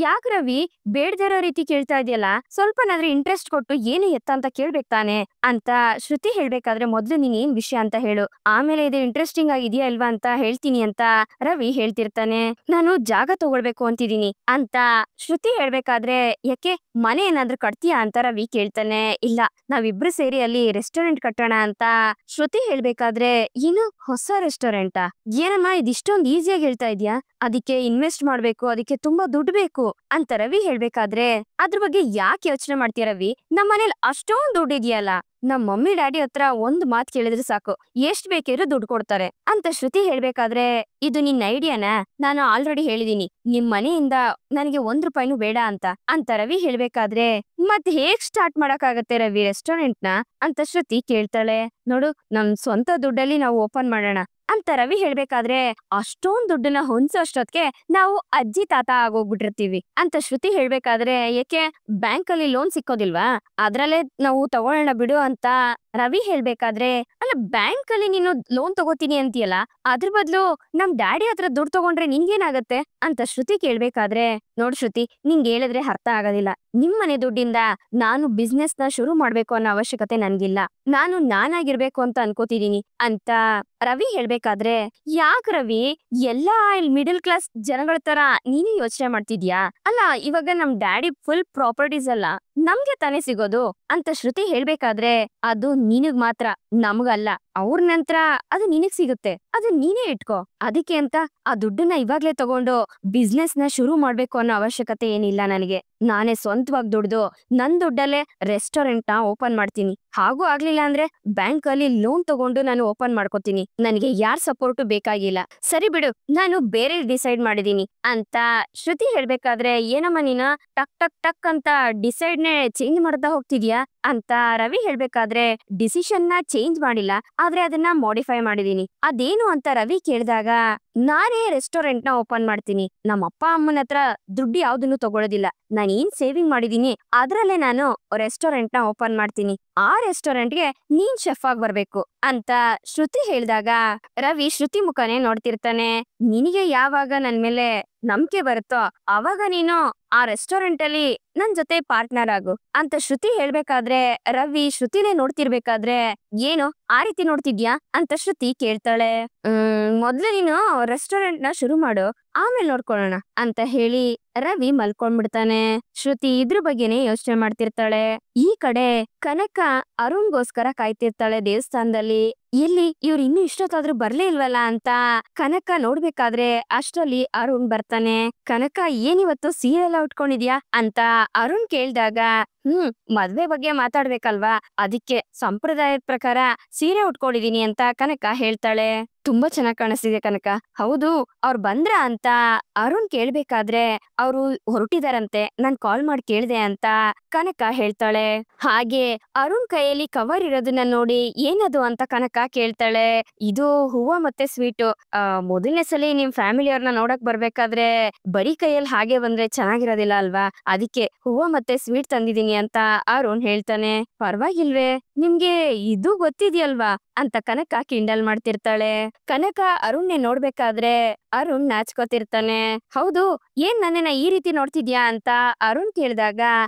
ಯಾಕ ರವಿ ಬೇಡ್ದಿರೋ ರೀತಿ ಕೇಳ್ತಾ ಇದೆಯಲ್ಲ, ಸ್ವಲ್ಪನಾದ್ರೂ ಇಂಟ್ರೆಸ್ಟ್ ಕೊಟ್ಟು ಏನು ಎತ್ತ ಅಂತ ಕೇಳ್ಬೇಕು ತಾನೆ ಅಂತ ಶ್ರುತಿ ಹೇಳ್ಬೇಕಾದ್ರೆ, ಮೊದ್ಲು ನೀನ್ ಏನ್ ವಿಷಯ ಅಂತ ಹೇಳು, ಆಮೇಲೆ ಇದು ಇಂಟ್ರೆಸ್ಟಿಂಗ್ ಆಗಿದೆಯಾ ಇಲ್ವಾ ಅಂತ ಹೇಳ್ತೀನಿ ಅಂತ ರವಿ ಹೇಳ್ತಿರ್ತಾನೆ. ನಾನು ಜಾಗ ತಗೊಳ್ಬೇಕು ಅಂತಿದೀನಿ ಅಂತ ಶ್ರುತಿ ಹೇಳ್ಬೇಕಾದ್ರೆ, ಯಾಕೆ ಮನೆ ಏನಾದ್ರೂ ಕಟ್ತೀಯಾ ಅಂತ ರವಿ ಕೇಳ್ತಾನೆ. ಇಲ್ಲ, ನಾವಿಬ್ರು ಸೇರಿ ಅಲ್ಲಿ ರೆಸ್ಟೋರೆಂಟ್ ಕಟ್ಟೋಣ ಅಂತ ಶ್ರುತಿ ಹೇಳ್ಬೇಕಾದ್ರೆ, ಏನು ಹೊಸ ರೆಸ್ಟೋರೆಂಟಾ? ಏನಮ್ಮ ಇದಿಷ್ಟೊಂದು ಈಸಿಯಾಗಿ ಹೇಳ್ತಾ ಇದ್ಯಾ? ಅದಕ್ಕೆ ಇನ್ವೆಸ್ಟ್ ಮಾಡ್ಬೇಕು, ಅದಕ್ಕೆ ತುಂಬಾ ದುಡ್ಡು ಬೇಕು ಅಂತ ರವಿ ಹೇಳ್ಬೇಕಾದ್ರೆ, ಅದ್ರ ಬಗ್ಗೆ ಯಾಕೆ ಯೋಚನೆ ಮಾಡ್ತೀಯ ರವಿ, ನಮ್ಮ ಮನೇಲಿ ಅಷ್ಟೊಂದು ದುಡ್ಡು ಇದೆಯಲ್ಲ, ನಮ್ ಮಮ್ಮಿ ಡ್ಯಾಡಿ ಹತ್ರ ಒಂದ್ ಮಾತ್ ಕೇಳಿದ್ರೆ ಸಾಕು, ಎಷ್ಟ್ ಬೇಕಿದ್ರು ದುಡ್ಡು ಕೊಡ್ತಾರೆ ಅಂತ ಶ್ರುತಿ ಹೇಳ್ಬೇಕಾದ್ರೆ, ಇದು ನಿನ್ ಐಡಿಯಾನ? ನಾನು ಆಲ್ರೆಡಿ ಹೇಳಿದೀನಿ ನಿಮ್ ಮನೆಯಿಂದ ನನಗೆ 1 ರೂಪಾಯಿನೂ ಬೇಡ ಅಂತ ರವಿ ಹೇಳ್ಬೇಕಾದ್ರೆ, ಮತ್ ಹೇಗ್ ಸ್ಟಾರ್ಟ್ ಮಾಡಕ್ಕಾಗತ್ತೆ ರವಿ ರೆಸ್ಟೋರೆಂಟ್ ನ ಅಂತ ಶ್ರುತಿ ಕೇಳ್ತಾಳೆ. ನೋಡು, ನಮ್ ಸ್ವಂತ ದುಡ್ಡಲ್ಲಿ ನಾವು ಓಪನ್ ಮಾಡೋಣ ಅಂತ ರವಿ ಹೇಳ್ಬೇಕಾದ್ರೆ, ಅಷ್ಟೊಂದ್ ದುಡ್ಡನ್ನ ಹೊಂದ್ಸೋ ಅಷ್ಟೊತ್ಗೆ ನಾವು ಅಜ್ಜಿ ತಾತ ಆಗೋಗ್ಬಿಟ್ಟಿರ್ತೀವಿ ಅಂತ ಶ್ರುತಿ ಹೇಳ್ಬೇಕಾದ್ರೆ, ಯಾಕೆ ಬ್ಯಾಂಕ್ ಅಲ್ಲಿ ಲೋನ್ ಸಿಕ್ಕೋದಿಲ್ವಾ, ಅದ್ರಲ್ಲೇ ನಾವು ತಗೊಳ್ಳೋಣ ಬಿಡು ಅಂತ ರವಿ ಹೇಳ್ಬೇಕಾದ್ರೆ, ಅಲ್ಲ ಬ್ಯಾಂಕ್ ಅಲ್ಲಿ ನೀನು ಲೋನ್ ತಗೋತೀನಿ ಅಂತೀಯಲ್ಲ, ಅದ್ರ ಬದಲು ನಮ್ ಡ್ಯಾಡಿ ಹತ್ರ ದುಡ್ಡು ತಗೊಂಡ್ರೆ ನಿನ್ಗೇನಾಗತ್ತೆ ಅಂತ ಶ್ರುತಿ ಕೇಳ್ಬೇಕಾದ್ರೆ, ನೋಡ್ ಶ್ರುತಿ, ನಿಂಗೆ ಹೇಳಿದ್ರೆ ಅರ್ಥ ಆಗೋದಿಲ್ಲ, ನಿಮ್ಮನೆ ದುಡ್ಡಿಂದ ನಾನು ಬಿಸ್ನೆಸ್ ನ ಶುರು ಮಾಡ್ಬೇಕು ಅನ್ನೋ ಅವಶ್ಯಕತೆ ನನ್ಗಿಲ್ಲ, ನಾನು ನಾನಾಗಿರ್ಬೇಕು ಅಂತ ಅನ್ಕೋತಿದೀನಿ ಅಂತ ರವಿ ಹೇಳ್ಬೇಕಾದ್ರೆ, ಯಾಕ್ ರವಿ ಎಲ್ಲಾ ಮಿಡಲ್ ಕ್ಲಾಸ್ ಜನಗಳ ತರ ನೀನು ಯೋಚನೆ ಮಾಡ್ತಿದ್ಯಾ? ಅಲ್ಲ, ಇವಾಗ ನಮ್ ಡ್ಯಾಡಿ ಫುಲ್ ಪ್ರಾಪರ್ಟೀಸ್ ಅಲ್ಲ ನಮ್ಗೆ ತಾನೇ ಸಿಗೋದು ಅಂತ ಶ್ರುತಿ ಹೇಳ್ಬೇಕಾದ್ರೆ, ಅದು ನಿನಗ್ ಮಾತ್ರ, ನಮಗಲ್ಲ. ಅವ್ರ ನಂತರ ಅದು ನಿನಗ್ ಸಿಗುತ್ತೆ, ಅದು ನೀನೇ ಇಟ್ಕೋ. ಅದಕ್ಕೆ ಅಂತ ಆ ದುಡ್ಡನ್ನ ಇವಾಗ್ಲೇ ತಗೊಂಡು ಬಿಸ್ನೆಸ್ ನ ಶುರು ಮಾಡ್ಬೇಕು ಅನ್ನೋ ಅವಶ್ಯಕತೆ ಏನಿಲ್ಲ ನನಗೆ. ನಾನೇ ಸ್ವಂತವಾಗಿ ದುಡ್ದು ನನ್ ದುಡ್ಡಲ್ಲೇ ರೆಸ್ಟೋರೆಂಟ್ ನ ಓಪನ್ ಮಾಡ್ತೀನಿ. ಹಾಗೂ ಆಗ್ಲಿಲ್ಲ ಅಂದ್ರೆ ಬ್ಯಾಂಕ್ ಅಲ್ಲಿ ಲೋನ್ ತಗೊಂಡು ನಾನು ಓಪನ್ ಮಾಡ್ಕೋತೀನಿ. ನನಗೆ ಯಾರ್ ಸಪೋರ್ಟ್ ಬೇಕಾಗಿಲ್ಲ. ಸರಿ ಬಿಡು, ನಾನು ಬೇರೆ ಡಿಸೈಡ್ ಮಾಡಿದೀನಿ ಅಂತ ಶ್ರುತಿ ಹೇಳ್ಬೇಕಾದ್ರೆ, ಏನಮ್ಮ ನೀನ ಟಕ್ ಟಕ್ ಟಕ್ ಅಂತ ಡಿಸೈಡ್ ನೇ ಚೇಂಜ್ ಮಾಡ್ತಾ ಹೋಗ್ತಿದ್ಯಾ ಅಂತ ರವಿ ಹೇಳ್ಬೇಕಾದ್ರೆ, ಡಿಸಿಷನ್ ನ ಚೇಂಜ್ ಮಾಡಿಲ್ಲ, ಆದ್ರೆ ಅದನ್ನ ಮಾಡಿಫೈ ಮಾಡಿದೀನಿ. ಅದೇನು ಅಂತ ರವಿ ಕೇಳಿದಾಗ, ನಾನೇ ರೆಸ್ಟೋರೆಂಟ್ ನ ಓಪನ್ ಮಾಡ್ತೀನಿ. ನಮ್ಮ ಅಪ್ಪ ಅಮ್ಮನ ಹತ್ರ ದುಡ್ಡು ಯಾವ್ದನ್ನು ತಗೊಳ್ಳೋದಿಲ್ಲ. ನಾನು ಏನ್ ಸೇವಿಂಗ್ ಮಾಡಿದೀನಿ ಅದ್ರಲ್ಲೇ ನಾನು ರೆಸ್ಟೋರೆಂಟ್ ನ ಓಪನ್ ಮಾಡ್ತೀನಿ. ಆ ರೆಸ್ಟೋರೆಂಟ್ಗೆ ನೀನ್ ಶೆಫ್ ಆಗಿ ಬರ್ಬೇಕು ಅಂತ ಶ್ರುತಿ ಹೇಳಿದಾಗ, ರವಿ ಶ್ರುತಿ ಮುಖನೇ ನೋಡ್ತಿರ್ತಾನೆ. ನಿನಗೆ ಯಾವಾಗ ನನ್ ಮೇಲೆ ನಂಬಿಕೆ ಬರುತ್ತೋ ಅವಾಗ ನೀನು ಆ ರೆಸ್ಟೋರೆಂಟ್ ಅಲ್ಲಿ ನನ್ ಜೊತೆ ಪಾರ್ಟ್ನರ್ ಆಗು ಅಂತ ಶ್ರುತಿ ಹೇಳ್ಬೇಕಾದ್ರೆ, ರವಿ ಶ್ರುತಿನೇ ನೋಡ್ತಿರ್ಬೇಕಾದ್ರೆ, ಏನು ಆ ರೀತಿ ನೋಡ್ತಿದ್ಯಾ ಅಂತ ಶ್ರುತಿ ಕೇಳ್ತಾಳೆ. ಮೊದ್ಲು ನೀನು ರೆಸ್ಟೋರೆಂಟ್ ನ ಶುರು ಮಾಡು, ಆಮೇಲೆ ನೋಡ್ಕೊಳ್ಳೋಣ ಅಂತ ಹೇಳಿ ರವಿ ಮಲ್ಕೊಂಡ್ಬಿಡ್ತಾನೆ. ಶ್ರುತಿ ಇದ್ರ ಬಗ್ಗೆನೆ ಯೋಚನೆ ಮಾಡ್ತಿರ್ತಾಳೆ. ಈ ಕಡೆ ಕನಕ ಅರುಣ್ಗೋಸ್ಕರ ಕಾಯ್ತಿರ್ತಾಳೆ ದೇವಸ್ಥಾನದಲ್ಲಿ. ಎಲ್ಲಿ ಇವ್ರು ಇನ್ನು ಇಷ್ಟೊತ್ತಾದ್ರೂ ಬರ್ಲೇ ಇಲ್ವಲ್ಲ ಅಂತ ಕನಕ ನೋಡ್ಬೇಕಾದ್ರೆ ಅಷ್ಟರಲ್ಲಿ ಅರುಣ್ ಬರ್ತಾನೆ. ಕನಕ ಏನಿವತ್ತು ಸೀರೆ ಎಲ್ಲ ಉಟ್ಕೊಂಡಿದ್ಯಾ ಅಂತ ಅರುಣ್ ಕೇಳ್ದಾಗ, ಮದ್ವೆ ಬಗ್ಗೆ ಮಾತಾಡ್ಬೇಕಲ್ವಾ, ಅದಕ್ಕೆ ಸಂಪ್ರದಾಯದ ಪ್ರಕಾರ ಸೀರೆ ಉಟ್ಕೊಂಡಿದೀನಿ ಅಂತ ಕನಕ ಹೇಳ್ತಾಳೆ. ತುಂಬಾ ಚೆನ್ನಾಗ್ ಕಾಣಿಸ್ತಿದೆ ಕನಕ. ಹೌದು, ಅವ್ರು ಬಂದ್ರ ಅಂತ ಅರುಣ್ ಕೇಳ್ಬೇಕಾದ್ರೆ, ಅವ್ರು ಹೊರಟಿದಾರಂತೆ, ನಾನ್ ಕಾಲ್ ಮಾಡಿ ಕೇಳ್ದೆ ಅಂತ ಕನಕ ಹೇಳ್ತಾಳೆ. ಹಾಗೆ ಅರುಣ್ ಕೈಯಲ್ಲಿ ಕವರ್ ಇರೋದನ್ನ ನೋಡಿ ಏನದು ಅಂತ ಕನಕ ಕೇಳ್ತಾಳೆ. ಇದು ಹೂವ ಮತ್ತೆ ಸ್ವೀಟು. ಮೊದಲನೇ ಸಲ ನಿಮ್ ಫ್ಯಾಮಿಲಿಯವ್ರನ್ನ ನೋಡಕ್ ಬರ್ಬೇಕಾದ್ರೆ ಬರೀ ಕೈಯಲ್ಲಿ ಹಾಗೆ ಬಂದ್ರೆ ಚೆನ್ನಾಗಿರೋದಿಲ್ಲ ಅಲ್ವಾ, ಅದಕ್ಕೆ ಹೂವ ಮತ್ತೆ ಸ್ವೀಟ್ ತಂದಿದೀನಿ ಅಂತ ಅರುಣ್ ಹೇಳ್ತಾನೆ. ಪರವಾಗಿಲ್ವೇ, ನಿಮ್ಗೆ ಇದು ಗೊತ್ತಿದ್ಯಲ್ವಾ ಅಂತ ಕನಕ ಕಿಂಡಲ್ ಮಾಡ್ತಿರ್ತಾಳೆ. ಕನಕ ಅರುಣ್ನೆ ನೋಡ್ಬೇಕಾದ್ರೆ ಅರುಣ್ ನಾಚ್ಕೋತಿರ್ತಾನೆ. ಹೌದು, ಏನ್ ನನ್ನನ್ನ ಈ ರೀತಿ ನೋಡ್ತಿದ್ಯಾ ಅಂತ ಅರುಣ್ ಕೇಳಿದಾಗ,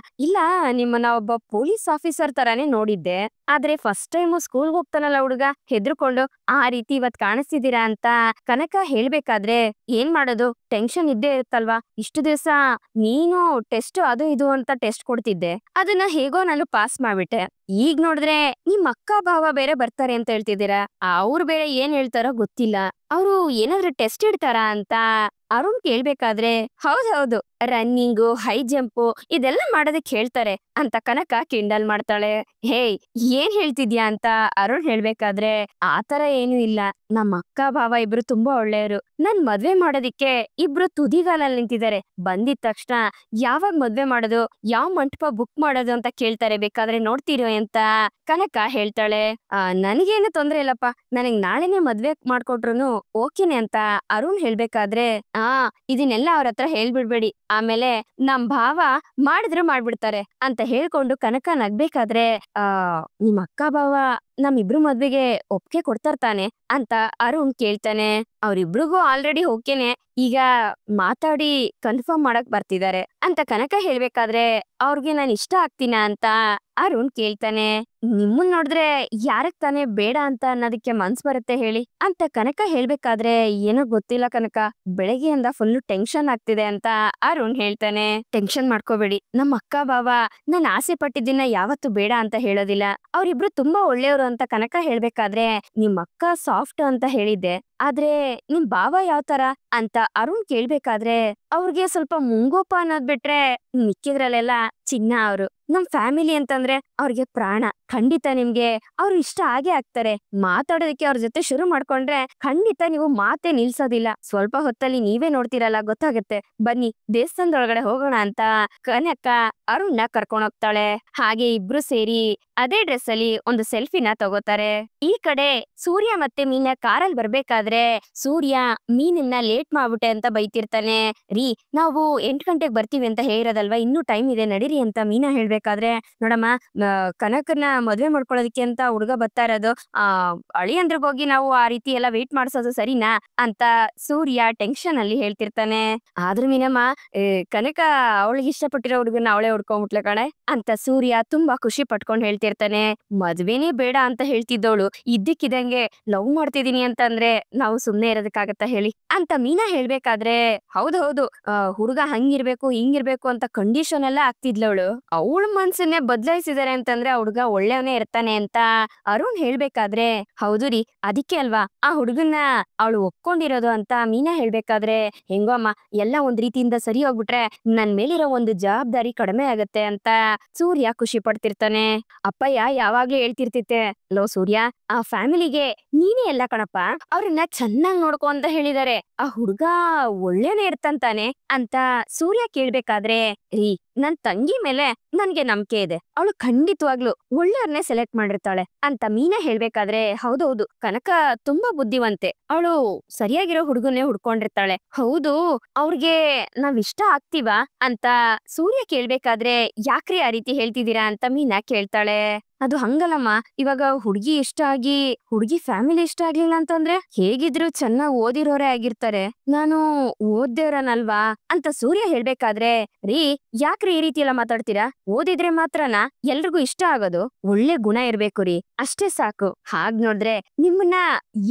ಇಲ್ಲ, ನಿಮ್ಮನ್ನ ಒಬ್ಬ ಪೊಲೀಸ್ ಆಫೀಸರ್ ತರಾನೇ ನೋಡಿದ್ದೆ, ಆದ್ರೆ ಫಸ್ಟ್ ಟೈಮ್ ಸ್ಕೂಲ್ ಹೋಗ್ತಾನಲ್ಲ ಹುಡುಗ, ಹೆದ್ರುಕೊಂಡು ಆ ರೀತಿ ಇವತ್ ಕಾಣಿಸ್ತಿದ್ದೀರಾ ಅಂತ ಕನಕ ಹೇಳ್ಬೇಕಾದ್ರೆ, ಏನ್ ಮಾಡೋದು, ಟೆನ್ಷನ್ ಇದ್ದೇ ಇರುತ್ತಲ್ವಾ. ಇಷ್ಟು ದಿವಸ ನೀನು ಟೆಸ್ಟ್ ಅದು ಇದು ಅಂತ ಟೆಸ್ಟ್ ಕೊಡ್ತಿದ್ದೆ, ಅದನ್ನ ಹೇಗೋ ನಾನು ಪಾಸ್ ಮಾಡ್ಬಿಟ್ಟೆ. ಈಗ ನೋಡಿದ್ರೆ ನಿಮ್ ಅಕ್ಕ ಭಾವ ಬೇರೆ ಬರ್ತಾರೆ ಅಂತ ಹೇಳ್ತಿದ್ದೀರಾ, ಅವ್ರು ಬೇರೆ ಏನ್ ಹೇಳ್ತಾರೋ ಗೊತ್ತಿಲ್ಲ, ಅವ್ರು ಏನಾದ್ರೂ ಟೆಸ್ಟ್ ಇಡ್ತಾರಾ ಅಂತ ಅರುಣ್ ಕೇಳ್ಬೇಕಾದ್ರೆ, ಹೌದೌದು, ರನ್ನಿಂಗು, ಹೈ ಜಂಪು ಇದೆಲ್ಲ ಮಾಡೋದಕ್ಕೆ ಹೇಳ್ತಾರೆ ಅಂತ ಕನಕ ಕಿಂಡಲ್ ಮಾಡ್ತಾಳೆ. ಹೇಯ್, ಏನ್ ಹೇಳ್ತಿದ್ಯಾ ಅಂತ ಅರುಣ್ ಹೇಳ್ಬೇಕಾದ್ರೆ, ಆತರ ಏನು ಇಲ್ಲ, ನಮ್ಮ ಅಕ್ಕ ಭಾವ ಇಬ್ರು ತುಂಬಾ ಒಳ್ಳೆಯವರು. ನನ್ ಮದ್ವೆ ಮಾಡೋದಿಕ್ಕೆ ಇಬ್ರು ತುದಿಗಾಲಲ್ಲಿ ನಿಂತಿದ್ದಾರೆ. ಬಂದಿದ ತಕ್ಷಣ ಯಾವಾಗ ಮದ್ವೆ ಮಾಡೋದು, ಯಾವ ಮಂಟಪ ಬುಕ್ ಮಾಡೋದು ಅಂತ ಕೇಳ್ತಾರೆ, ಬೇಕಾದ್ರೆ ನೋಡ್ತೀರೋ ಅಂತ ಕನಕ ಹೇಳ್ತಾಳೆ. ನನಗೇನು ತೊಂದ್ರೆ ಇಲ್ಲಪ್ಪ, ನನಗ್ ನಾಳೆನೆ ಮದ್ವೆ ಮಾಡ್ಕೊಟ್ರುನು ಓಕೆನೆ ಅಂತ ಅರುಣ್ ಹೇಳ್ಬೇಕಾದ್ರೆ, ಇದನ್ನೆಲ್ಲ ಅವ್ರ ಹತ್ರ ಹೇಳ್ಬಿಡ್ಬೇಡಿ, ಆಮೇಲೆ ನಮ್ ಭಾವ ಮಾಡಿದ್ರು ಮಾಡ್ಬಿಡ್ತಾರೆ ಅಂತ ಹೇಳ್ಕೊಂಡು ಕನಕ ನಗ್ಬೇಕಾದ್ರೆ, ನಿಮ್ ಅಕ್ಕ ಭಾವ ನಮ್ಮಿಬ್ರು ಮದ್ವೆಗೆ ಒಪ್ಪಿಗೆ ಕೊಡ್ತಾರ್ತಾನೆ ಅಂತ ಅರುಣ್ ಕೇಳ್ತಾನೆ. ಅವ್ರಿಬ್ರಿಗೂ ಆಲ್ರೆಡಿ ಓಕೆನೆ, ಈಗ ಮಾತಾಡಿ ಕನ್ಫರ್ಮ್ ಮಾಡಕ್ ಬರ್ತಿದ್ದಾರೆ ಅಂತ ಕನಕ ಹೇಳ್ಬೇಕಾದ್ರೆ, ಅವ್ರಿಗೆ ನಾನು ಇಷ್ಟ ಆಗ್ತೀನ ಅಂತ ಅರುಣ್ ಕೇಳ್ತಾನೆ. ನಿಮ್ಮನ್ ನೋಡಿದ್ರೆ ಯಾರಕ್ ತಾನೇ ಬೇಡ ಅಂತ ಅನ್ನೋದಕ್ಕೆ ಮನ್ಸ್ ಬರುತ್ತೆ ಹೇಳಿ ಅಂತ ಕನಕ ಹೇಳ್ಬೇಕಾದ್ರೆ, ಏನೋ ಗೊತ್ತಿಲ್ಲ ಕನಕ, ಬೆಳಗ್ಗೆಯಿಂದ ಫುಲ್ ಟೆನ್ಷನ್ ಆಗ್ತಿದೆ ಅಂತ ಅರುಣ್ ಹೇಳ್ತಾನೆ. ಟೆನ್ಷನ್ ಮಾಡ್ಕೋಬೇಡಿ, ನಮ್ಮ ಅಕ್ಕ ಬಾವ ನಾನ್ ಆಸೆ ಪಟ್ಟಿದ್ದನ್ನ ಯಾವತ್ತು ಬೇಡ ಅಂತ ಹೇಳೋದಿಲ್ಲ, ಅವ್ರಿಬ್ರು ತುಂಬಾ ಒಳ್ಳೆಯವರು ಅಂತ ಕನಕ ಹೇಳ್ಬೇಕಾದ್ರೆ, ನಿಮ್ ಅಕ್ಕ ಸಾಫ್ಟ್ ಅಂತ ಹೇಳಿದ್ದೆ, ಆದ್ರೆ ನಿಮ್ ಭಾವ ಯಾವ ತರ ಅಂತ ಅರುಣ್ ಕೇಳ್ಬೇಕಾದ್ರೆ, ಅವ್ರಿಗೆ ಸ್ವಲ್ಪ ಮುಂಗೋಪ ಅನ್ನೋದ್ ಬಿಟ್ರೆ ಮಿಕ್ಕಿದ್ರಲ್ಲೆಲ್ಲ ಚಿನ್ನ. ಅವರು ನಮ್ ಫ್ಯಾಮಿಲಿ ಅಂತಂದ್ರೆ ಅವ್ರಿಗೆ ಪ್ರಾಣ. ಖಂಡಿತ ನಿಮ್ಗೆ ಅವ್ರು ಇಷ್ಟ ಆಗೇ ಆಗ್ತಾರೆ. ಮಾತಾಡೋದಕ್ಕೆ ಅವ್ರ ಜೊತೆ ಶುರು ಮಾಡ್ಕೊಂಡ್ರೆ ಖಂಡಿತ ನೀವು ಮಾತೇ ನಿಲ್ಸೋದಿಲ್ಲ. ಸ್ವಲ್ಪ ಹೊತ್ತಲ್ಲಿ ನೀವೇ ನೋಡ್ತೀರಲ್ಲ, ಗೊತ್ತಾಗತ್ತೆ. ಬನ್ನಿ ದೇವಸ್ಥಾನದೊಳಗಡೆ ಹೋಗೋಣ ಅಂತ ಕನಕ ಅರುಣ್ನ ಕರ್ಕೊಂಡ್ ಹೋಗ್ತಾಳೆ. ಹಾಗೆ ಇಬ್ರು ಸೇರಿ ಅದೇ ಡ್ರೆಸ್ ಅಲ್ಲಿ ಒಂದು ಸೆಲ್ಫಿನ ತಗೋತಾರೆ. ಈ ಕಡೆ ಸೂರ್ಯ ಮತ್ತೆ ಮೀನಾ ಕಾರಲ್ಲಿ ಬರ್ಬೇಕಾದ್ರೆ, ಸೂರ್ಯ ಮೀನನ್ನ ಲೇಟ್ ಮಾಡ್ಬಿಟ್ಟೆ ಅಂತ ಬೈತಿರ್ತಾನೆ. ರೀ, ನಾವು 8 ಗಂಟೆಗೆ ಬರ್ತೀವಿ ಅಂತ ಹೇಳಿರೋದಲ್ವಾ, ಇನ್ನೂ ಟೈಮ್ ಇದೆ ನಡೀರಿ ಅಂತ ಮೀನಾ ಹೇಳ್ಬೇಕು. ಹೇಳ್ಬೇಕಾದ್ರೆ ನೋಡಮ್ಮ ಕನಕನ್ನ ಮದ್ವೆ ಮಾಡ್ಕೊಳ್ಳೋದಕ್ಕೆ ಅಂತ ಹುಡುಗ ಬರ್ತಾ ಇರೋದು ಅಳಿಯಂದ್ರಿಗೋಗಿ ನಾವು ಆ ರೀತಿ ಎಲ್ಲ ವೇಟ್ ಮಾಡ್ಸೋದು ಸರಿನಾ ಅಂತ ಸೂರ್ಯ ಟೆನ್ಷನ್ ಅಲ್ಲಿ ಹೇಳ್ತಿರ್ತಾನೆ. ಆದ್ರೂ ಮೀನಮ್ಮ ಕನಕ ಅವಳಿಗೆ ಇಷ್ಟಪಟ್ಟಿರೋ ಹುಡುಗನ ಅವಳೇ ಹುಡ್ಕೊಂಡ್ಬಿಟ್ಲೆ ಕಣೆ ಅಂತ ಸೂರ್ಯ ತುಂಬಾ ಖುಷಿ ಪಟ್ಕೊಂಡ್ ಹೇಳ್ತಿರ್ತಾನೆ. ಮದ್ವೆನೇ ಬೇಡ ಅಂತ ಹೇಳ್ತಿದ್ದವಳು ಇದ್ದಕ್ಕಿದಂಗೆ ಲವ್ ಮಾಡ್ತಿದೀನಿ ಅಂತಂದ್ರೆ ನಾವು ಸುಮ್ನೆ ಇರೋದಕ್ಕಾಗತ್ತ ಹೇಳಿ ಅಂತ ಮೀನಾ ಹೇಳ್ಬೇಕಾದ್ರೆ ಹೌದೌದು ಹುಡುಗ ಹಂಗಿರ್ಬೇಕು ಹಿಂಗಿರ್ಬೇಕು ಅಂತ ಕಂಡೀಷನ್ ಎಲ್ಲ ಆಗ್ತಿದ್ಲವಳು. ಅವಳ ಮನ್ಸನ್ನೇ ಬದಲಾಯಿಸಿದಾರೆ ಅಂತಂದ್ರೆ ಆ ಹುಡುಗ ಒಳ್ಳೆಯವನೇ ಇರ್ತಾನೆ ಅಂತ ಅರುಣ್ ಹೇಳ್ಬೇಕಾದ್ರೆ ಹೌದು ರೀ ಅದಕ್ಕೆ ಅಲ್ವಾ ಆ ಹುಡುಗನ್ನ ಅವಳು ಒಪ್ಕೊಂಡಿರೋದು ಅಂತ ಮೀನಾ ಹೇಳ್ಬೇಕಾದ್ರೆ ಹೆಂಗೋ ಅಮ್ಮ ಎಲ್ಲ ಒಂದ್ ರೀತಿಯಿಂದ ಸರಿ ಹೋಗ್ಬಿಟ್ರೆ ನನ್ ಮೇಲಿರೋ ಒಂದು ಜವಾಬ್ದಾರಿ ಕಡಿಮೆ ಆಗತ್ತೆ ಅಂತ ಸೂರ್ಯ ಖುಷಿ ಪಡ್ತಿರ್ತಾನೆ. ಅಪ್ಪಯ್ಯ ಯಾವಾಗ್ಲೂ ಹೇಳ್ತಿರ್ತಿತ್ತೆ, ಲೋ ಸೂರ್ಯ ಆ ಫ್ಯಾಮಿಲಿಗೆ ನೀನೇ ಎಲ್ಲ ಕಣಪ್ಪ, ಅವ್ರನ್ನ ಚೆನ್ನಾಗ್ ನೋಡ್ಕೊ ಅಂತ ಹೇಳಿದಾರೆ, ಆ ಹುಡ್ಗ ಒಳ್ಳೆನೇ ಇರ್ತಂತಾನೆ ಅಂತ ಸೂರ್ಯ ಕೇಳ್ಬೇಕಾದ್ರೆ ರೀ ನನ್ ತಂಗಿ ಮೇಲೆ ನನ್ಗೆ ನಂಬಿಕೆ ಇದೆ, ಅವಳು ಖಂಡಿತವಾಗ್ಲು ಒಳ್ಳೆಯವ್ರನ್ನೇ ಸೆಲೆಕ್ಟ್ ಮಾಡಿರ್ತಾಳೆ ಅಂತ ಮೀನಾ ಹೇಳ್ಬೇಕಾದ್ರೆ ಹೌದೌದು ಕನಕ ತುಂಬಾ ಬುದ್ಧಿವಂತೆ, ಅವಳು ಸರಿಯಾಗಿರೋ ಹುಡುಗನ್ನೇ ಹುಡ್ಕೊಂಡಿರ್ತಾಳೆ. ಹೌದು ಅವ್ರಿಗೆ ನಾವ್ ಇಷ್ಟ ಆಗ್ತೀವಾ ಅಂತ ಸೂರ್ಯ ಕೇಳ್ಬೇಕಾದ್ರೆ ಯಾಕ್ರಿ ಆ ರೀತಿ ಹೇಳ್ತಿದ್ದೀರಾ ಅಂತ ಮೀನಾ ಕೇಳ್ತಾಳೆ. ಅದು ಹಂಗಲ್ಲಮ್ಮ, ಇವಾಗ ಹುಡ್ಗಿ ಇಷ್ಟ ಆಗಿ ಹುಡ್ಗಿ ಫ್ಯಾಮಿಲಿ ಇಷ್ಟ ಆಗ್ಲಿಲ್ಲ ಅಂತಂದ್ರೆ ಹೇಗಿದ್ರು ಚೆನ್ನಾಗ್ ಓದಿರೋರೇ ಆಗಿರ್ತಾರೆ, ನಾನು ಓದ್ದೇವ್ರನಲ್ವಾ ಅಂತ ಸೂರ್ಯ ಹೇಳ್ಬೇಕಾದ್ರೆ ರೀ ಯಾಕ್ರಿ ಈ ರೀತಿ ಎಲ್ಲ ಮಾತಾಡ್ತೀರಾ, ಓದಿದ್ರೆ ಮಾತ್ರನಾ ಎಲ್ರಿಗೂ ಇಷ್ಟ ಆಗೋದು, ಒಳ್ಳೆ ಗುಣ ಇರ್ಬೇಕು ರೀ ಅಷ್ಟೇ ಸಾಕು. ಹಾಗ್ ನೋಡಿದ್ರೆ ನಿಮ್ಮನ್ನ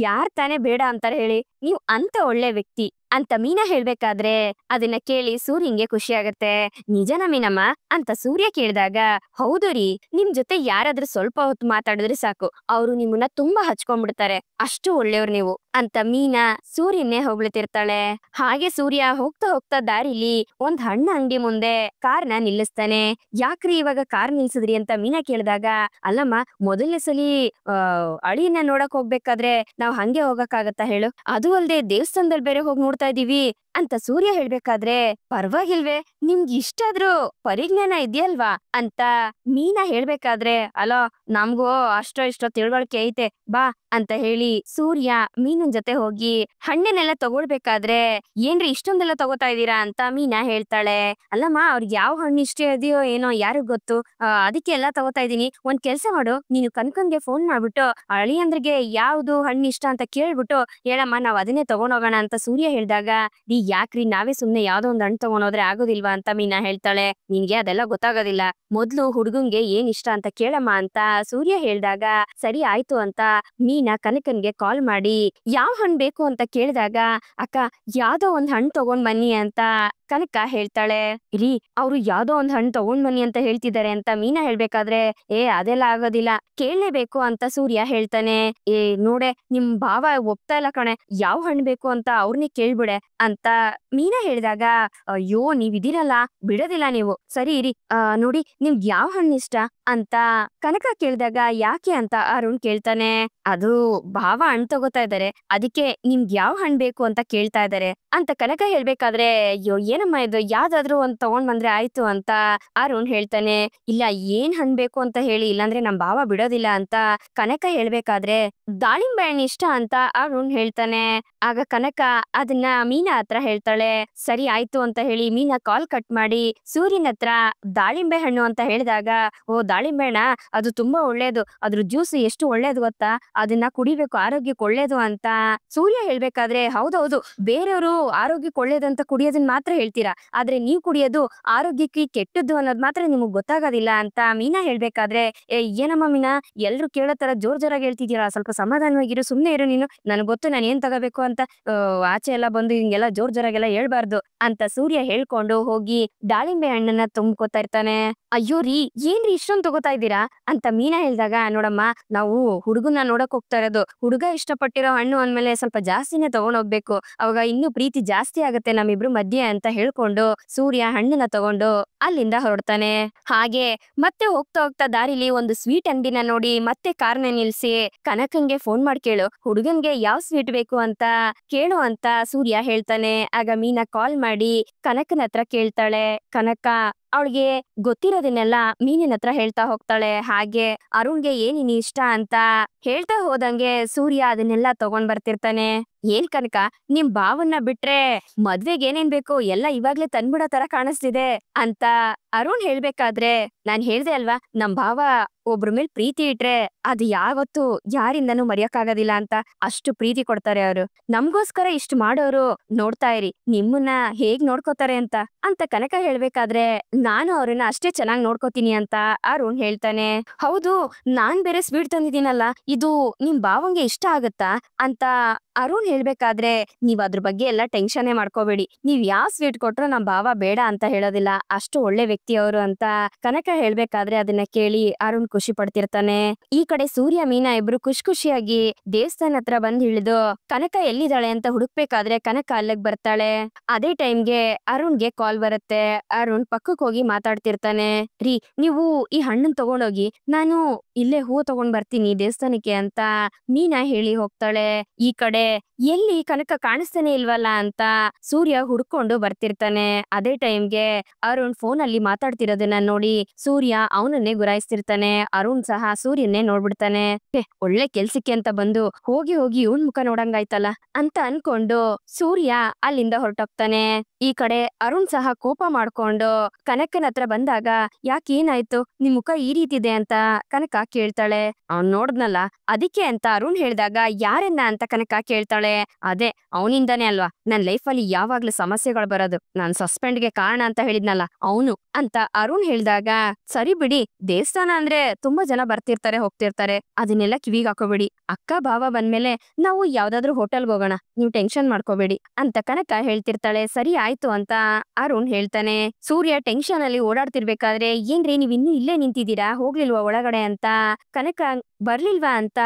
ಯಾರ್ ತಾನೇ ಬೇಡ ಅಂತಾರೆ ಹೇಳಿ, ನೀವ್ ಅಂತ ಒಳ್ಳೆ ವ್ಯಕ್ತಿ ಅಂತ ಮೀನಾ ಹೇಳ್ಬೇಕಾದ್ರೆ ಅದನ್ನ ಕೇಳಿ ಸೂರ್ಯಂಗೆ ಖುಷಿ ಆಗತ್ತೆ. ನಿಜನ ಮೀನಮ್ಮ ಅಂತ ಸೂರ್ಯ ಕೇಳಿದಾಗ ಹೌದು ರೀ ನಿಮ್ ಜೊತೆ ಯಾರಾದ್ರೂ ಸ್ವಲ್ಪ ಹೊತ್ತು ಮಾತಾಡಿದ್ರೆ ಸಾಕು ಅವ್ರು ನಿಮ್ಮನ್ನ ತುಂಬಾ ಹಚ್ಕೊಂಡ್ಬಿಡ್ತಾರೆ, ಅಷ್ಟು ಒಳ್ಳೆಯವ್ರು ನೀವು ಅಂತ ಮೀನಾ ಸೂರ್ಯನ್ನೇ ಹೊಗಳ್ತಿರ್ತಾಳೆ. ಹಾಗೆ ಸೂರ್ಯ ಹೋಗ್ತಾ ಹೋಗ್ತಾ ದಾರಿಲಿ ಒಂದ್ ಹಣ್ಣ ಅಂಗಡಿ ಮುಂದೆ ಕಾರ್ನ ನಿಲ್ಲಿಸ್ತಾನೆ. ಯಾಕ್ರಿ ಇವಾಗ ಕಾರ್ ನಿಲ್ಸಿದ್ರಿ ಅಂತ ಮೀನಾ ಕೇಳಿದಾಗ ಅಲ್ಲಮ್ಮ ಮೊದಲನೇ ಸಲಿ ಅಳಿಯನ್ನ ನೋಡಕ್ ಹೋಗ್ಬೇಕಾದ್ರೆ ನಾವ್ ಹಂಗೆ ಹೋಗಕ್ಕಾಗತ್ತಾ ಹೇಳು, ಅದು ಅಲ್ದೆ ದೇವಸ್ಥಾನದಲ್ಲಿ ಬೇರೆ ಹೋಗಿ ನೋಡ್ತಾ ಇದೀವಿ ಅಂತ ಸೂರ್ಯ ಹೇಳ್ಬೇಕಾದ್ರೆ ಪರವಾಗಿಲ್ವೇ ನಿಮ್ಗೆ ಇಷ್ಟಾದ್ರೂ ಪರಿಜ್ಞಾನ ಇದೆಯಲ್ವಾ ಅಂತ ಮೀನಾ ಹೇಳ್ಬೇಕಾದ್ರೆ ಅಲೋ ನಮ್ಗೂ ಅಷ್ಟೋ ಇಷ್ಟೋ ತಿಳುವಳಿಕೆ ಐತೆ ಬಾ ಅಂತ ಹೇಳಿ ಸೂರ್ಯ ಮೀನನ್ ಜೊತೆ ಹೋಗಿ ಹಣ್ಣನ್ನೆಲ್ಲ ತಗೊಳ್ಬೇಕಾದ್ರೆ ಏನ್ರಿ ಇಷ್ಟೊಂದೆಲ್ಲ ತಗೋತಾ ಇದೀರಾ ಅಂತ ಮೀನಾ ಹೇಳ್ತಾಳೆ. ಅಲ್ಲಮ್ಮ ಅವ್ರಿಗೆ ಯಾವ ಹಣ್ಣು ಇಷ್ಟ ಇದೆಯೋ ಏನೋ ಯಾರಿಗ್ ಗೊತ್ತು, ಅದಕ್ಕೆ ಎಲ್ಲಾ ತಗೋತಾ ಇದೀನಿ, ಒಂದ್ ಕೆಲ್ಸ ಮಾಡು ನೀನು ಕನ್ಕನ್ಗೆ ಫೋನ್ ಮಾಡ್ಬಿಟ್ಟು ಅಳಿಯಂದ್ರಿಗೆ ಯಾವ್ದು ಹಣ್ಣು ಇಷ್ಟ ಅಂತ ಕೇಳ್ಬಿಟ್ಟು ಹೇಳಮ್ಮ ನಾವ್ ಅದನ್ನೇ ತಗೊಂಡೋಗೋಣ ಅಂತ ಸೂರ್ಯ ಹೇಳ್ದಾಗ ನೀ ಯಾಕ್ರಿ ನಾವೇ ಸುಮ್ನೆ ಯಾವ್ದೋ ಒಂದ್ ಹಣ್ಣು ತಗೊಂಡೋದ್ರೆ ಆಗೋದಿಲ್ವಾ ಅಂತ ಮೀನಾ ಹೇಳ್ತಾಳೆ. ನಿನ್ಗೆ ಅದೆಲ್ಲ ಗೊತ್ತಾಗೋದಿಲ್ಲ, ಮೊದ್ಲು ಹುಡುಗಂಗೆ ಏನ್ ಇಷ್ಟ ಅಂತ ಕೇಳಮ್ಮ ಅಂತ ಸೂರ್ಯ ಹೇಳ್ದಾಗ ಸರಿ ಆಯ್ತು ಅಂತ ಮೀನಾ ಕನಕನ್ಗೆ ಕಾಲ್ ಮಾಡಿ ಯಾವ ಹಣ್ಣು ಬೇಕು ಅಂತ ಕೇಳಿದಾಗ ಅಕ್ಕ ಯಾವ್ದೋ ಒಂದ್ ಹಣ್ಣು ತಗೊಂಡ್ ಬನ್ನಿ ಅಂತ ಕನಕ ಹೇಳ್ತಾಳೆ. ರೀ ಅವ್ರು ಯಾವ್ದೋ ಒಂದ್ ಹಣ್ಣು ತಗೊಂಡ್ ಬನ್ನಿ ಅಂತ ಹೇಳ್ತಿದ್ದಾರೆ ಅಂತ ಮೀನಾ ಹೇಳ್ಬೇಕಾದ್ರೆ ಅದೆಲ್ಲ ಆಗೋದಿಲ್ಲ ಕೇಳಲೇಬೇಕು ಅಂತ ಸೂರ್ಯ ಹೇಳ್ತಾನೆ. ನೋಡೆ ನಿಮ್ ಭಾವ ಒಪ್ತಾ ಇಲ್ಲ ಕಣೆ, ಯಾವ ಹಣ್ಣು ಬೇಕು ಅಂತ ಅವ್ರನ್ನೇ ಕೇಳ್ಬಿಡೆ ಅಂತ ಮೀನಾ ಹೇಳಿದಾಗ ಅಯ್ಯೋ ನೀವಿದಿರಲ್ಲ ಬಿಡೋದಿಲ್ಲ ನೀವು, ಸರಿ ಇರಿ ನೋಡಿ ನಿಮ್ಗೆ ಯಾವ ಹಣ್ಣು ಇಷ್ಟ ಅಂತ ಕನಕ ಕೇಳಿದಾಗ ಯಾಕೆ ಅಂತ ಅರುಣ್ ಕೇಳ್ತಾನೆ. ಅದು ಭಾವ ಹಣ್ಣು ತಗೋತಾ ಇದಾರೆ ಅದಕ್ಕೆ ನಿಮ್ಗೆ ಯಾವ ಹಣ್ಣು ಬೇಕು ಅಂತ ಕೇಳ್ತಾ ಇದಾರೆ ಅಂತ ಕನಕ ಹೇಳ್ಬೇಕಾದ್ರೆ ಅಯ್ಯೋ ಏನಮ್ಮ ಇದು ಯಾವ್ದಾದ್ರು ಒಂದ್ ತಗೊಂಡ್ ಬಂದ್ರೆ ಆಯ್ತು ಅಂತ ಅರುಣ್ ಹೇಳ್ತಾನೆ. ಇಲ್ಲ ಏನ್ ಹಣ್ಣು ಬೇಕು ಅಂತ ಹೇಳಿ ಇಲ್ಲಾಂದ್ರೆ ನಮ್ ಭಾವ ಬಿಡೋದಿಲ್ಲ ಅಂತ ಕನಕ ಹೇಳ್ಬೇಕಾದ್ರೆ ದಾಳಿಂಬೆ ಹಣ್ಣು ಇಷ್ಟ ಅಂತ ಅರುಣ್ ಹೇಳ್ತಾನೆ. ಆಗ ಕನಕ ಅದನ್ನ ಮೀನಾ ಹತ್ರ ಹೇಳ್ತಾಳೆ. ಸರಿ ಆಯ್ತು ಅಂತ ಹೇಳಿ ಮೀನಾ ಕಾಲ್ ಕಟ್ ಮಾಡಿ ಸೂರ್ಯನ ಹತ್ರ ದಾಳಿಂಬೆ ಹಣ್ಣು ಅಂತ ಹೇಳಿದಾಗ ಓ ದಾಳಿಂಬೆ ಹಣ್ಣ ಅದು ತುಂಬಾ ಒಳ್ಳೇದು, ಅದ್ರ ಜ್ಯೂಸ್ ಎಷ್ಟು ಒಳ್ಳೇದು ಗೊತ್ತಾ, ಅದನ್ನ ಕುಡಿಬೇಕು ಆರೋಗ್ಯಕ್ಕೆ ಒಳ್ಳೇದು ಅಂತ ಸೂರ್ಯ ಹೇಳ್ಬೇಕಾದ್ರೆ ಹೌದೌದು ಬೇರೆಯವರು ಆರೋಗ್ಯಕ್ಕೆ ಒಳ್ಳೇದಂತ ಕುಡಿಯೋದನ್ನ ಮಾತ್ರ ಹೇಳ್ತೀರಾ, ಆದ್ರೆ ನೀವ್ ಕುಡಿಯೋದು ಆರೋಗ್ಯಕ್ಕೆ ಕೆಟ್ಟದ್ದು ಅನ್ನೋದು ಮಾತ್ರ ನಿಮಗ್ ಗೊತ್ತಾಗೋದಿಲ್ಲ ಅಂತ ಮೀನಾ ಹೇಳ್ಬೇಕಾದ್ರೆ ಏನಮ್ಮ ಮೀನಾ ಎಲ್ರು ಕೇಳೋ ತರ ಜೋರ್ ಜೋರಾಗಿ ಹೇಳ್ತಿದ್ದೀರಾ, ಸ್ವಲ್ಪ ಸಮಾಧಾನವಾಗಿರು ಸುಮ್ನೆ ಇರು ನೀನು, ನನ್ಗ್ ಗೊತ್ತು ನಾನು ಏನ್ ತಗೋಬೇಕು ಅಂತ, ಆಚೆ ಎಲ್ಲ ಬಂದು ಹಿಂಗೆಲ್ಲ ಜೋರ್ ಜೋರಾಗೆಲ್ಲ ಹೇಳ್ಬಾರ್ದು ಅಂತ ಸೂರ್ಯ ಹೇಳ್ಕೊಂಡು ಹೋಗಿ ದಾಳಿಂಬೆ ಹಣ್ಣನ್ನ ತುಂಬ್ಕೊತಾ ಇರ್ತಾನೆ. ಅಯ್ಯೋ ರೀ ಏನ್ರಿ ಇಷ್ಟೊಂದು ತಗೋತಾ ಇದ್ದೀರಾ ಅಂತ ಮೀನಾ ಹೇಳ್ದಾಗ ನೋಡಮ್ಮ ನಾವು ಹುಡುಗನ್ನ ನೋಡಕ್ ಹೋಗ್ತಾ ಇರೋದು, ಹುಡುಗ ಇಷ್ಟಪಟ್ಟಿರೋ ಹಣ್ಣು ಅಂದ್ಮೇಲೆ ಸ್ವಲ್ಪ ಜಾಸ್ತಿನೇ ತಗೊಂಡ್ ಹೋಗ್ಬೇಕು, ಅವಾಗ ಇನ್ನೂ ಪ್ರೀತಿ ಜಾಸ್ತಿ ಆಗತ್ತೆ ನಮ್ಮಿಬ್ರು ಮಧ್ಯೆ ಅಂತ ಹೇಳ್ಕೊಂಡು ಸೂರ್ಯ ಹಣ್ಣನ್ನ ತಗೊಂಡು ಅಲ್ಲಿಂದ ಹೊರಡ್ತಾನೆ. ಹಾಗೆ ಮತ್ತೆ ಹೋಗ್ತಾ ಹೋಗ್ತಾ ದಾರಿಲಿ ಒಂದು ಸ್ವೀಟ್ ಅಂಗಡಿನ ನೋಡಿ ಮತ್ತೆ ಕಾರ್ನ ನಿಲ್ಸಿ ಕನಕಂಗೆ ಫೋನ್ ಮಾಡಿ ಕೇಳು ಹುಡುಗನ್ಗೆ ಯಾವ ಸ್ವೀಟ್ ಬೇಕು ಅಂತ ಕೇಳು ಅಂತ ಸೂರ್ಯ ಹೇಳ್ತಾನೆ. ಆಗ ಮೀನಾ ಕಾಲ್ ಮಾಡಿ ಕನಕನ ಹತ್ರ ಕೇಳ್ತಾಳೆ. ಕನಕ ಅವಳಿಗೆ ಗೊತ್ತಿರೋದನ್ನೆಲ್ಲ ಮೀನಿನ ಹತ್ರ ಹೇಳ್ತಾ ಹೋಗ್ತಾಳೆ. ಹಾಗೆ ಅರುಣ್ಗೆ ಏನಿನ್ ಇಷ್ಟ ಅಂತ ಹೇಳ್ತಾ ಹೋದಂಗೆ ಸೂರ್ಯ ಅದನ್ನೆಲ್ಲ ತಗೊಂಡ್ ಬರ್ತಿರ್ತಾನೆ. ಏನ್ ಕನಕ, ನಿಮ್ ಭಾವನ್ನ ಬಿಟ್ರೆ ಮದ್ವೆಗ್ ಏನೇನ್ ಬೇಕು ಎಲ್ಲ ಇವಾಗ್ಲೇ ತಂದ್ಬಿಡೋ ತರ ಕಾಣಿಸ್ತಿದೆ ಅಂತ ಅರುಣ್ ಹೇಳ್ಬೇಕಾದ್ರೆ, ನಾನ್ ಹೇಳ್ದೆ ಅಲ್ವಾ ನಮ್ ಭಾವ ಒಬ್ರ ಮೇಲ್ ಪ್ರೀತಿ ಇಟ್ರೆ ಅದು ಯಾವತ್ತು ಯಾರಿಂದನೂ ಮರೆಯಕ್ಕಾಗೋದಿಲ್ಲ ಅಂತ. ಅಷ್ಟು ಪ್ರೀತಿ ಕೊಡ್ತಾರೆ ಅವರು. ನಮ್ಗೋಸ್ಕರ ಇಷ್ಟು ಮಾಡೋರು, ನೋಡ್ತಾ ಇರಿ ನಿಮ್ಮನ್ನ ಹೇಗ್ ನೋಡ್ಕೋತಾರೆ ಅಂತ ಕನಕ ಹೇಳ್ಬೇಕಾದ್ರೆ, ನಾನು ಅವ್ರನ್ನ ಅಷ್ಟೇ ಚೆನ್ನಾಗ್ ನೋಡ್ಕೋತೀನಿ ಅಂತ ಅರುಣ್ ಹೇಳ್ತಾನೆ. ಹೌದು, ನಾನ್ ಬೇರೆ ಸ್ವೀಟ್ ತಂದಿದ್ದೀನಲ್ಲ, ಇದು ನಿಮ್ ಭಾವಂಗೆ ಇಷ್ಟ ಆಗತ್ತಾ ಅಂತ ಅರುಣ್ ಹೇಳ್ಬೇಕಾದ್ರೆ, ನೀವ್ ಅದ್ರ ಬಗ್ಗೆ ಎಲ್ಲ ಟೆನ್ಷನ್ ಮಾಡ್ಕೋಬೇಡಿ, ನೀವ್ ಯಾವ ಸ್ವೀಟ್ ಕೊಟ್ರು ನಮ್ ಭಾವ ಬೇಡ ಅಂತ ಹೇಳೋದಿಲ್ಲ, ಅಷ್ಟು ಒಳ್ಳೆ ವ್ಯಕ್ತಿ ಅವರು ಅಂತ ಕನಕ ಹೇಳ್ಬೇಕಾದ್ರೆ ಅದನ್ನ ಕೇಳಿ ಅರುಣ್ ಖುಷಿ ಪಡ್ತಿರ್ತಾನೆ. ಈ ಕಡೆ ಸೂರ್ಯ ಮೀನಾ ಇಬ್ರು ಖುಷಿಯಾಗಿ ದೇವಸ್ಥಾನ ಹತ್ರ ಬಂದ್ ಇಳಿದು ಕನಕ ಎಲ್ಲಿದ್ದಾಳೆ ಅಂತ ಹುಡುಕ್ಬೇಕಾದ್ರೆ ಕನಕ ಅಲ್ಲಿಗ್ ಬರ್ತಾಳೆ. ಅದೇ ಟೈಮ್ಗೆ ಅರುಣ್ಗೆ ಕಾಲ್ ಬರುತ್ತೆ. ಅರುಣ್ ಪಕ್ಕಕ್ ಹೋಗಿ ಮಾತಾಡ್ತಿರ್ತಾನೆ. ರೀ, ನೀವು ಈ ಹಣ್ಣನ್ ತಗೊಂಡೋಗಿ, ನಾನು ಇಲ್ಲೇ ಹೂ ತಗೊಂಡ್ ಬರ್ತೀನಿ ದೇವಸ್ಥಾನಕ್ಕೆ ಅಂತ ಮೀನಾ ಹೇಳಿ ಹೋಗ್ತಾಳೆ. ಈ ಕಡೆ ಎಲ್ಲಿ ಕನಕ ಕಾಣಿಸ್ತಾನೆ ಇಲ್ವಲ್ಲ ಅಂತ ಸೂರ್ಯ ಹುಡ್ಕೊಂಡು ಬರ್ತಿರ್ತಾನೆ. ಅದೇ ಟೈಮ್ಗೆ ಅರುಣ್ ಫೋನ್ ಅಲ್ಲಿ ಮಾತಾಡ್ತಿರೋದನ್ನ ನೋಡಿ ಸೂರ್ಯ ಅವನನ್ನೇ ಗುರಾಯಿಸ್ತಿರ್ತಾನೆ. ಅರುಣ್ ಸಹ ಸೂರ್ಯನ್ನೇ ನೋಡ್ಬಿಡ್ತಾನೆ. ಒಳ್ಳೆ ಕೆಲ್ಸಕ್ಕೆ ಅಂತ ಬಂದು ಹೋಗಿ ಇವನ್ ಮುಖ ನೋಡಂಗಾಯ್ತಲ್ಲ ಅಂತ ಅನ್ಕೊಂಡು ಸೂರ್ಯ ಅಲ್ಲಿಂದ ಹೊರಟೋಗ್ತಾನೆ. ಈ ಕಡೆ ಅರುಣ್ ಸಹ ಕೋಪ ಮಾಡ್ಕೊಂಡು ಕನಕನ ಹತ್ರ ಬಂದಾಗ, ಯಾಕೇನಾಯ್ತು, ನಿಮ್ ಮುಖ ಈ ರೀತಿದೆ ಅಂತ ಕನಕ ಕೇಳ್ತಾಳೆ. ಅವ್ನ್ ನೋಡ್ದ್ನಲ್ಲ ಅದಕ್ಕೆ ಅಂತ ಅರುಣ್ ಹೇಳ್ದಾಗ, ಯಾರನ್ನ ಅಂತ ಕನಕ ಕೇಳ್ತಾಳೆ. ಅದೇ ಅವನಿಂದಾನೇ ಅಲ್ವಾ ನನ್ ಲೈಫ್ ಅಲ್ಲಿ ಯಾವಾಗ್ಲೂ ಸಮಸ್ಯೆಗಳು ಬರೋದು, ನಾನ್ ಸಸ್ಪೆಂಡ್ಗೆ ಕಾರಣ ಅಂತ ಹೇಳಿದ್ನಲ್ಲ ಅವನು ಅಂತ ಅರುಣ್ ಹೇಳ್ದಾಗ, ಸರಿ ಬಿಡಿ, ದೇವಸ್ಥಾನ ಅಂದ್ರೆ ತುಂಬಾ ಜನ ಬರ್ತಿರ್ತಾರೆ ಹೋಗ್ತಿರ್ತಾರೆ, ಅದನ್ನೆಲ್ಲ ಕಿವಿಗ್ ಹಾಕೋಬೇಡಿ, ಅಕ್ಕ ಭಾವ ಬಂದ್ಮೇಲೆ ನಾವು ಯಾವ್ದಾದ್ರು ಹೋಟೆಲ್ಗೆ ಹೋಗೋಣ, ನೀವ್ ಟೆನ್ಷನ್ ಮಾಡ್ಕೋಬೇಡಿ ಅಂತ ಕನಕ ಹೇಳ್ತಿರ್ತಾಳೆ. ಸರಿ ಆಯ್ತು ಅಂತ ಅರುಣ್ ಹೇಳ್ತಾನೆ. ಸೂರ್ಯ ಟೆನ್ಷನ್ ಅಲ್ಲಿ ಓಡಾಡ್ತಿರ್ಬೇಕಾದ್ರೆ, ಏನ್ರಿ ನೀವ್ ಇನ್ನೂ ಇಲ್ಲೇ ನಿಂತಿದ್ದೀರಾ, ಹೋಗ್ಲಿಲ್ವಾ ಒಳಗಡೆ ಅಂತ ಕನಕ ಬರ್ಲಿಲ್ವಾ ಅಂತ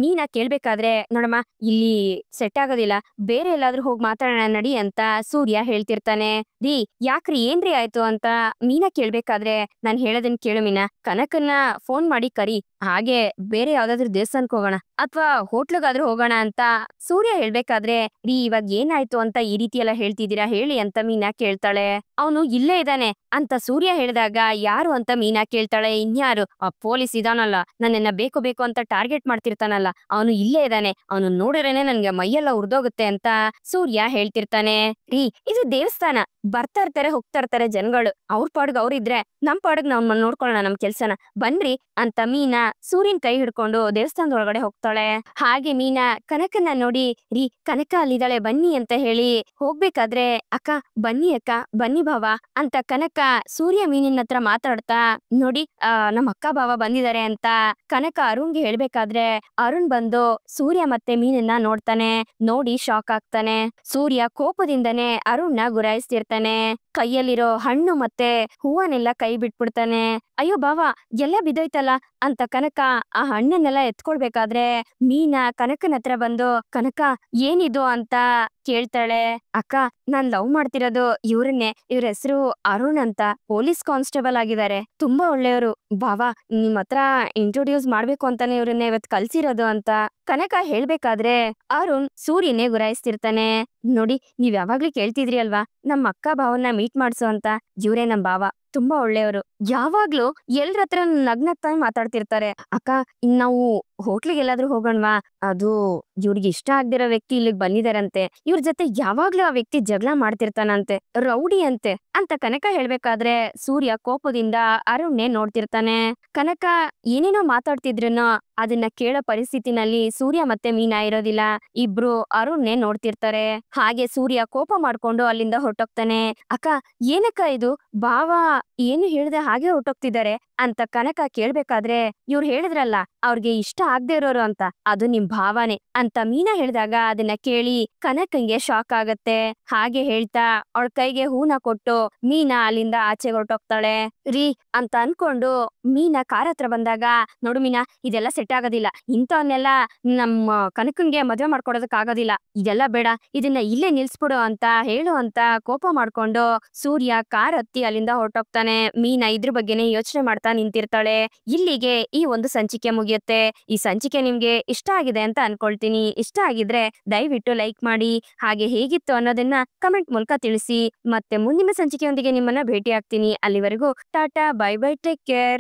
ಮೀನಾ ಕೇಳ್ಬೇಕಾದ್ರೆ, ನೋಡಮ್ಮ ಇಲ್ಲಿ ಸೆಟ್ ಆಗೋದಿಲ್ಲ, ಬೇರೆ ಎಲ್ಲಾದ್ರೂ ಹೋಗಿ ಮಾತಾಡೋಣ ನಡಿ ಅಂತ ಸೂರ್ಯ ಹೇಳ್ತಿರ್ತಾನೆ. ರೀ, ಯಾಕ್ರಿ ಏನ್ರಿ ಆಯ್ತು ಅಂತ ಮೀನಾ ಕೇಳ್ಬೇಕಾದ್ರೆ, ನಾನ್ ಹೇಳೋದನ್ ಕೇಳು ಮೀನಾ, ಕನಕನ್ನ ಫೋನ್ ಮಾಡಿ ಕರಿ, ಹಾಗೆ ಬೇರೆ ಯಾವ್ದಾದ್ರು ದೇವಸ್ಥಾನಕ್ ಹೋಗೋಣ ಅಥವಾ ಹೋಟ್ಲಗಾದ್ರೂ ಹೋಗೋಣ ಅಂತ ಸೂರ್ಯ ಹೇಳ್ಬೇಕಾದ್ರೆ, ರೀ ಇವಾಗ ಏನಾಯ್ತು ಅಂತ ಈ ರೀತಿ ಎಲ್ಲ ಹೇಳ್ತಿದ್ದೀರಾ ಹೇಳಿ ಅಂತ ಮೀನಾ ಕೇಳ್ತಾಳೆ. ಅವನು ಇಲ್ಲೇ ಇದ್ದಾನೆ ಅಂತ ಸೂರ್ಯ ಹೇಳಿದಾಗ, ಯಾರು ಅಂತ ಮೀನಾ ಕೇಳ್ತಾಳೆ. ಇನ್ಯಾರು, ಆ ಪೊಲೀಸ್ ಇದಾನಲ್ಲ, ನನ್ನನ್ನ ಬೇಕು ಅಂತ ಟಾರ್ಗೆಟ್ ಮಾಡ್ತಿರ್ತಾನಲ್ಲ, ಅವನು ಇಲ್ಲೇ ಇದ್ದಾನೆ, ಅವನು ನೋಡಿರೇನೆ ನನ್ಗೆ ಮೈಯೆಲ್ಲ ಉರ್ದೋಗುತ್ತೆ ಅಂತ ಸೂರ್ಯ ಹೇಳ್ತಿರ್ತಾನೆ. ರೀ, ಇದು ದೇವಸ್ಥಾನ, ಬರ್ತಾ ಇರ್ತಾರೆ ಹೋಗ್ತಾ ಇರ್ತಾರೆ ಜನಗಳು, ಅವ್ರ ಪಾಡ್ಗ್ ಅವ್ರಿದ್ರೆ ನಮ್ ಪಾಡ್ಗ್ ನಾವ್ ನೋಡ್ಕೊಳ್ಳೋಣ ನಮ್ ಕೆಲ್ಸನ, ಬನ್ರಿ ಅಂತ ಮೀನಾ ಸೂರ್ಯನ್ ಕೈ ಹಿಡ್ಕೊಂಡು ದೇವಸ್ಥಾನದ ಒಳಗಡೆ ಹೋಗ್ತಾಳೆ. ಹಾಗೆ ಮೀನಾ ಕನಕನ್ನ ನೋಡಿ, ರೀ ಕನಕ ಅಲ್ಲಿದ್ದಾಳೆ ಬನ್ನಿ ಅಂತ ಹೇಳಿ ಹೋಗ್ಬೇಕಾದ್ರೆ, ಅಕ್ಕ ಬನ್ನಿ ಅಕ್ಕ, ಬನ್ನಿ ಭಾವ ಅಂತ ಕನಕ ಸೂರ್ಯ ಮೀನಿನ ಹತ್ರ ಮಾತಾಡ್ತಾ, ನೋಡಿ ನಮ್ಮ ಅಕ್ಕ ಭಾವ ಬಂದಿದ್ದಾರೆ ಅಂತ ಕನಕ ಅರುಣ್ಗೆ ಹೇಳ್ಬೇಕಾದ್ರೆ, ಅರುಣ್ ಬಂದು ಸೂರ್ಯ ಮತ್ತೆ ಮೀನನ್ನ ನೋಡ್ತಾನೆ. ನೋಡಿ ಶಾಕ್ ಆಗ್ತಾನೆ. ಸೂರ್ಯ ಕೋಪದಿಂದನೇ ಅರುಣ್ನ ಗುರಾಯಿಸ್ತಿರ್ತಾನೆ. ಕೈಯಲ್ಲಿರೋ ಹಣ್ಣು ಮತ್ತೆ ಹೂವನ್ನೆಲ್ಲ ಕೈ ಬಿಟ್ಬಿಡ್ತಾನೆ. ಅಯ್ಯೋ ಭಾವ, ಎಲ್ಲ ಬಿದ್ದೋಯ್ತಲ್ಲ ಅಂತ ಕನಕ ಆ ಹಣ್ಣನ್ನೆಲ್ಲ ಎತ್ಕೊಳ್ಬೇಕಾದ್ರೆ ಮೀನಾ ಕನಕನ ಹತ್ರ ಬಂದು, ಕನಕ ಏನಿದು ಅಂತ ಕೇಳ್ತಾಳೆ. ಅಕ್ಕ, ನಾನ್ ಲವ್ ಮಾಡ್ತಿರೋದು ಇವ್ರನ್ನೇ, ಇವ್ರ ಹೆಸರು ಅರುಣ್ ಅಂತ, ಪೊಲೀಸ್ ಕಾನ್ಸ್ಟೇಬಲ್ ಆಗಿದ್ದಾರೆ, ತುಂಬಾ ಒಳ್ಳೆಯವರು ಭಾವ, ನಿಮ್ ಹತ್ರ ಇಂಟ್ರೊಡ್ಯೂಸ್ ಮಾಡ್ಬೇಕು ಅಂತಾನೆ ಇವ್ರನ್ನ ಇವತ್ ಕಲ್ಸಿರೋದು ಅಂತ ಕನಕ ಹೇಳ್ಬೇಕಾದ್ರೆ ಅರುಣ್ ಸೂರ್ಯನೇ ಗುರಾಯಿಸ್ತಿರ್ತಾನೆ. ನೋಡಿ, ನೀವ್ ಯಾವಾಗ್ಲೂ ಕೇಳ್ತಿದ್ರಿ ಅಲ್ವಾ ನಮ್ಮ ಅಕ್ಕ ಭಾವನ್ನ ಮೀಟ್ ಮಾಡ್ಸು ಅಂತ, ಇವ್ರೇ ನಮ್ ಭಾವ, ತುಂಬಾ ಒಳ್ಳೆಯವರು, ಯಾವಾಗ್ಲೂ ಎಲ್ರ ಹತ್ರ ನಗ್ನಗ್ತಾ ಮಾತಾಡ್ತಿರ್ತಾರೆ. ಅಕ್ಕ, ನಾವು ಹೋಟ್ಲಿಗೆ ಎಲ್ಲಾದ್ರೂ ಹೋಗೋಣವಾ, ಅದು ಇವ್ರಿಗೆ ಇಷ್ಟ ಆಗ್ದಿರೋ ವ್ಯಕ್ತಿ ಇಲ್ಲಿಗ್ ಬಂದಿದಾರಂತೆ, ಇವ್ರ ಜೊತೆ ಯಾವಾಗ್ಲೂ ಆ ವ್ಯಕ್ತಿ ಜಗಳ ಮಾಡ್ತಿರ್ತಾನಂತೆ, ರೌಡಿ ಅಂತೆ ಅಂತ ಕನಕ ಹೇಳ್ಬೇಕಾದ್ರೆ ಸೂರ್ಯ ಕೋಪದಿಂದ ಅರುಣ್ನೇ ನೋಡ್ತಿರ್ತಾನೆ. ಕನಕ ಏನೇನೋ ಮಾತಾಡ್ತಿದ್ರುನೋ ಅದನ್ನ ಕೇಳೋ ಪರಿಸ್ಥಿತಿನಲ್ಲಿ ಸೂರ್ಯ ಮತ್ತೆ ಮೀನಾ ಇರೋದಿಲ್ಲ. ಇಬ್ರು ಅರುಣ್ನೇ ನೋಡ್ತಿರ್ತಾರೆ. ಹಾಗೆ ಸೂರ್ಯ ಕೋಪ ಮಾಡ್ಕೊಂಡು ಅಲ್ಲಿಂದ ಹೊರಟೋಗ್ತಾನೆ. ಅಕ್ಕ, ಏನಕ್ಕ ಇದು, ಭಾವ ಏನು ಹೇಳ್ದೆ ಹಾಗೆ ಹೊರಟೋಗ್ತಿದ್ದಾರೆ ಅಂತ ಕನಕ ಕೇಳ್ಬೇಕಾದ್ರೆ, ಇವ್ರು ಹೇಳಿದ್ರಲ್ಲ ಅವ್ರಿಗೆ ಇಷ್ಟ ಆಗದೆ ಇರೋರು ಅಂತ, ಅದು ನಿಮ್ ಭಾವನೆ ಅಂತ ಮೀನಾ ಹೇಳಿದಾಗ ಅದನ್ನ ಕೇಳಿ ಕನಕಂಗೆ ಶಾಕ್ ಆಗತ್ತೆ. ಹಾಗೆ ಹೇಳ್ತಾ ಅವಳ ಕೈಗೆ ಹೂನ ಕೊಟ್ಟು ಮೀನಾ ಅಲ್ಲಿಂದ ಆಚೆ ಹೊರಟೋಗ್ತಾಳೆ. ರೀ ಅಂತ ಅನ್ಕೊಂಡು ಮೀನಾ ಕಾರ್ ಹತ್ರ ಬಂದಾಗ, ನೋಡು ಮೀನಾ, ಇದೆಲ್ಲ ಸೆಟ್ ಆಗೋದಿಲ್ಲ, ಇಂಥವನ್ನೆಲ್ಲ ನಮ್ಮ ಕನಕಂಗೆ ಮದ್ವೆ ಮಾಡ್ಕೊಡೋದಕ್ ಆಗೋದಿಲ್ಲ, ಇದೆಲ್ಲ ಬೇಡ, ಇದನ್ನ ಇಲ್ಲೇ ನಿಲ್ಸ್ಬಿಡು ಅಂತ ಹೇಳು ಅಂತ ಕೋಪ ಮಾಡ್ಕೊಂಡು ಸೂರ್ಯ ಕಾರ್ ಹತ್ತಿ ಅಲ್ಲಿಂದ ಹೊರಟೋಗ್ತಾನೆ. ಮೀನಾ ಇದ್ರ ಬಗ್ಗೆನೇ ಯೋಚನೆ ಮಾಡ್ತಾ ನಿಂತಿರ್ತಾಳೆ. ಇಲ್ಲಿಗೆ ಈ ಒಂದು ಸಂಚಿಕೆ ಮುಗಿಯುತ್ತೆ. ಈ ಸಂಚಿಕೆ ನಿಮ್ಗೆ ಇಷ್ಟ ಆಗಿದೆ ಅಂತ ಅನ್ಕೊಳ್ತೀನಿ. ಇಷ್ಟ ಆಗಿದ್ರೆ ದಯವಿಟ್ಟು ಲೈಕ್ ಮಾಡಿ, ಹಾಗೆ ಹೇಗಿತ್ತು ಅನ್ನೋದನ್ನ ಕಮೆಂಟ್ ಮೂಲಕ ತಿಳಿಸಿ. ಮತ್ತೆ ಮುಂದಿನ ಸಂಚಿಕೆಯೊಂದಿಗೆ ನಿಮ್ಮನ್ನ ಭೇಟಿ ಆಗ್ತೀನಿ. ಅಲ್ಲಿವರೆಗೂ Tata, bye bye, take care.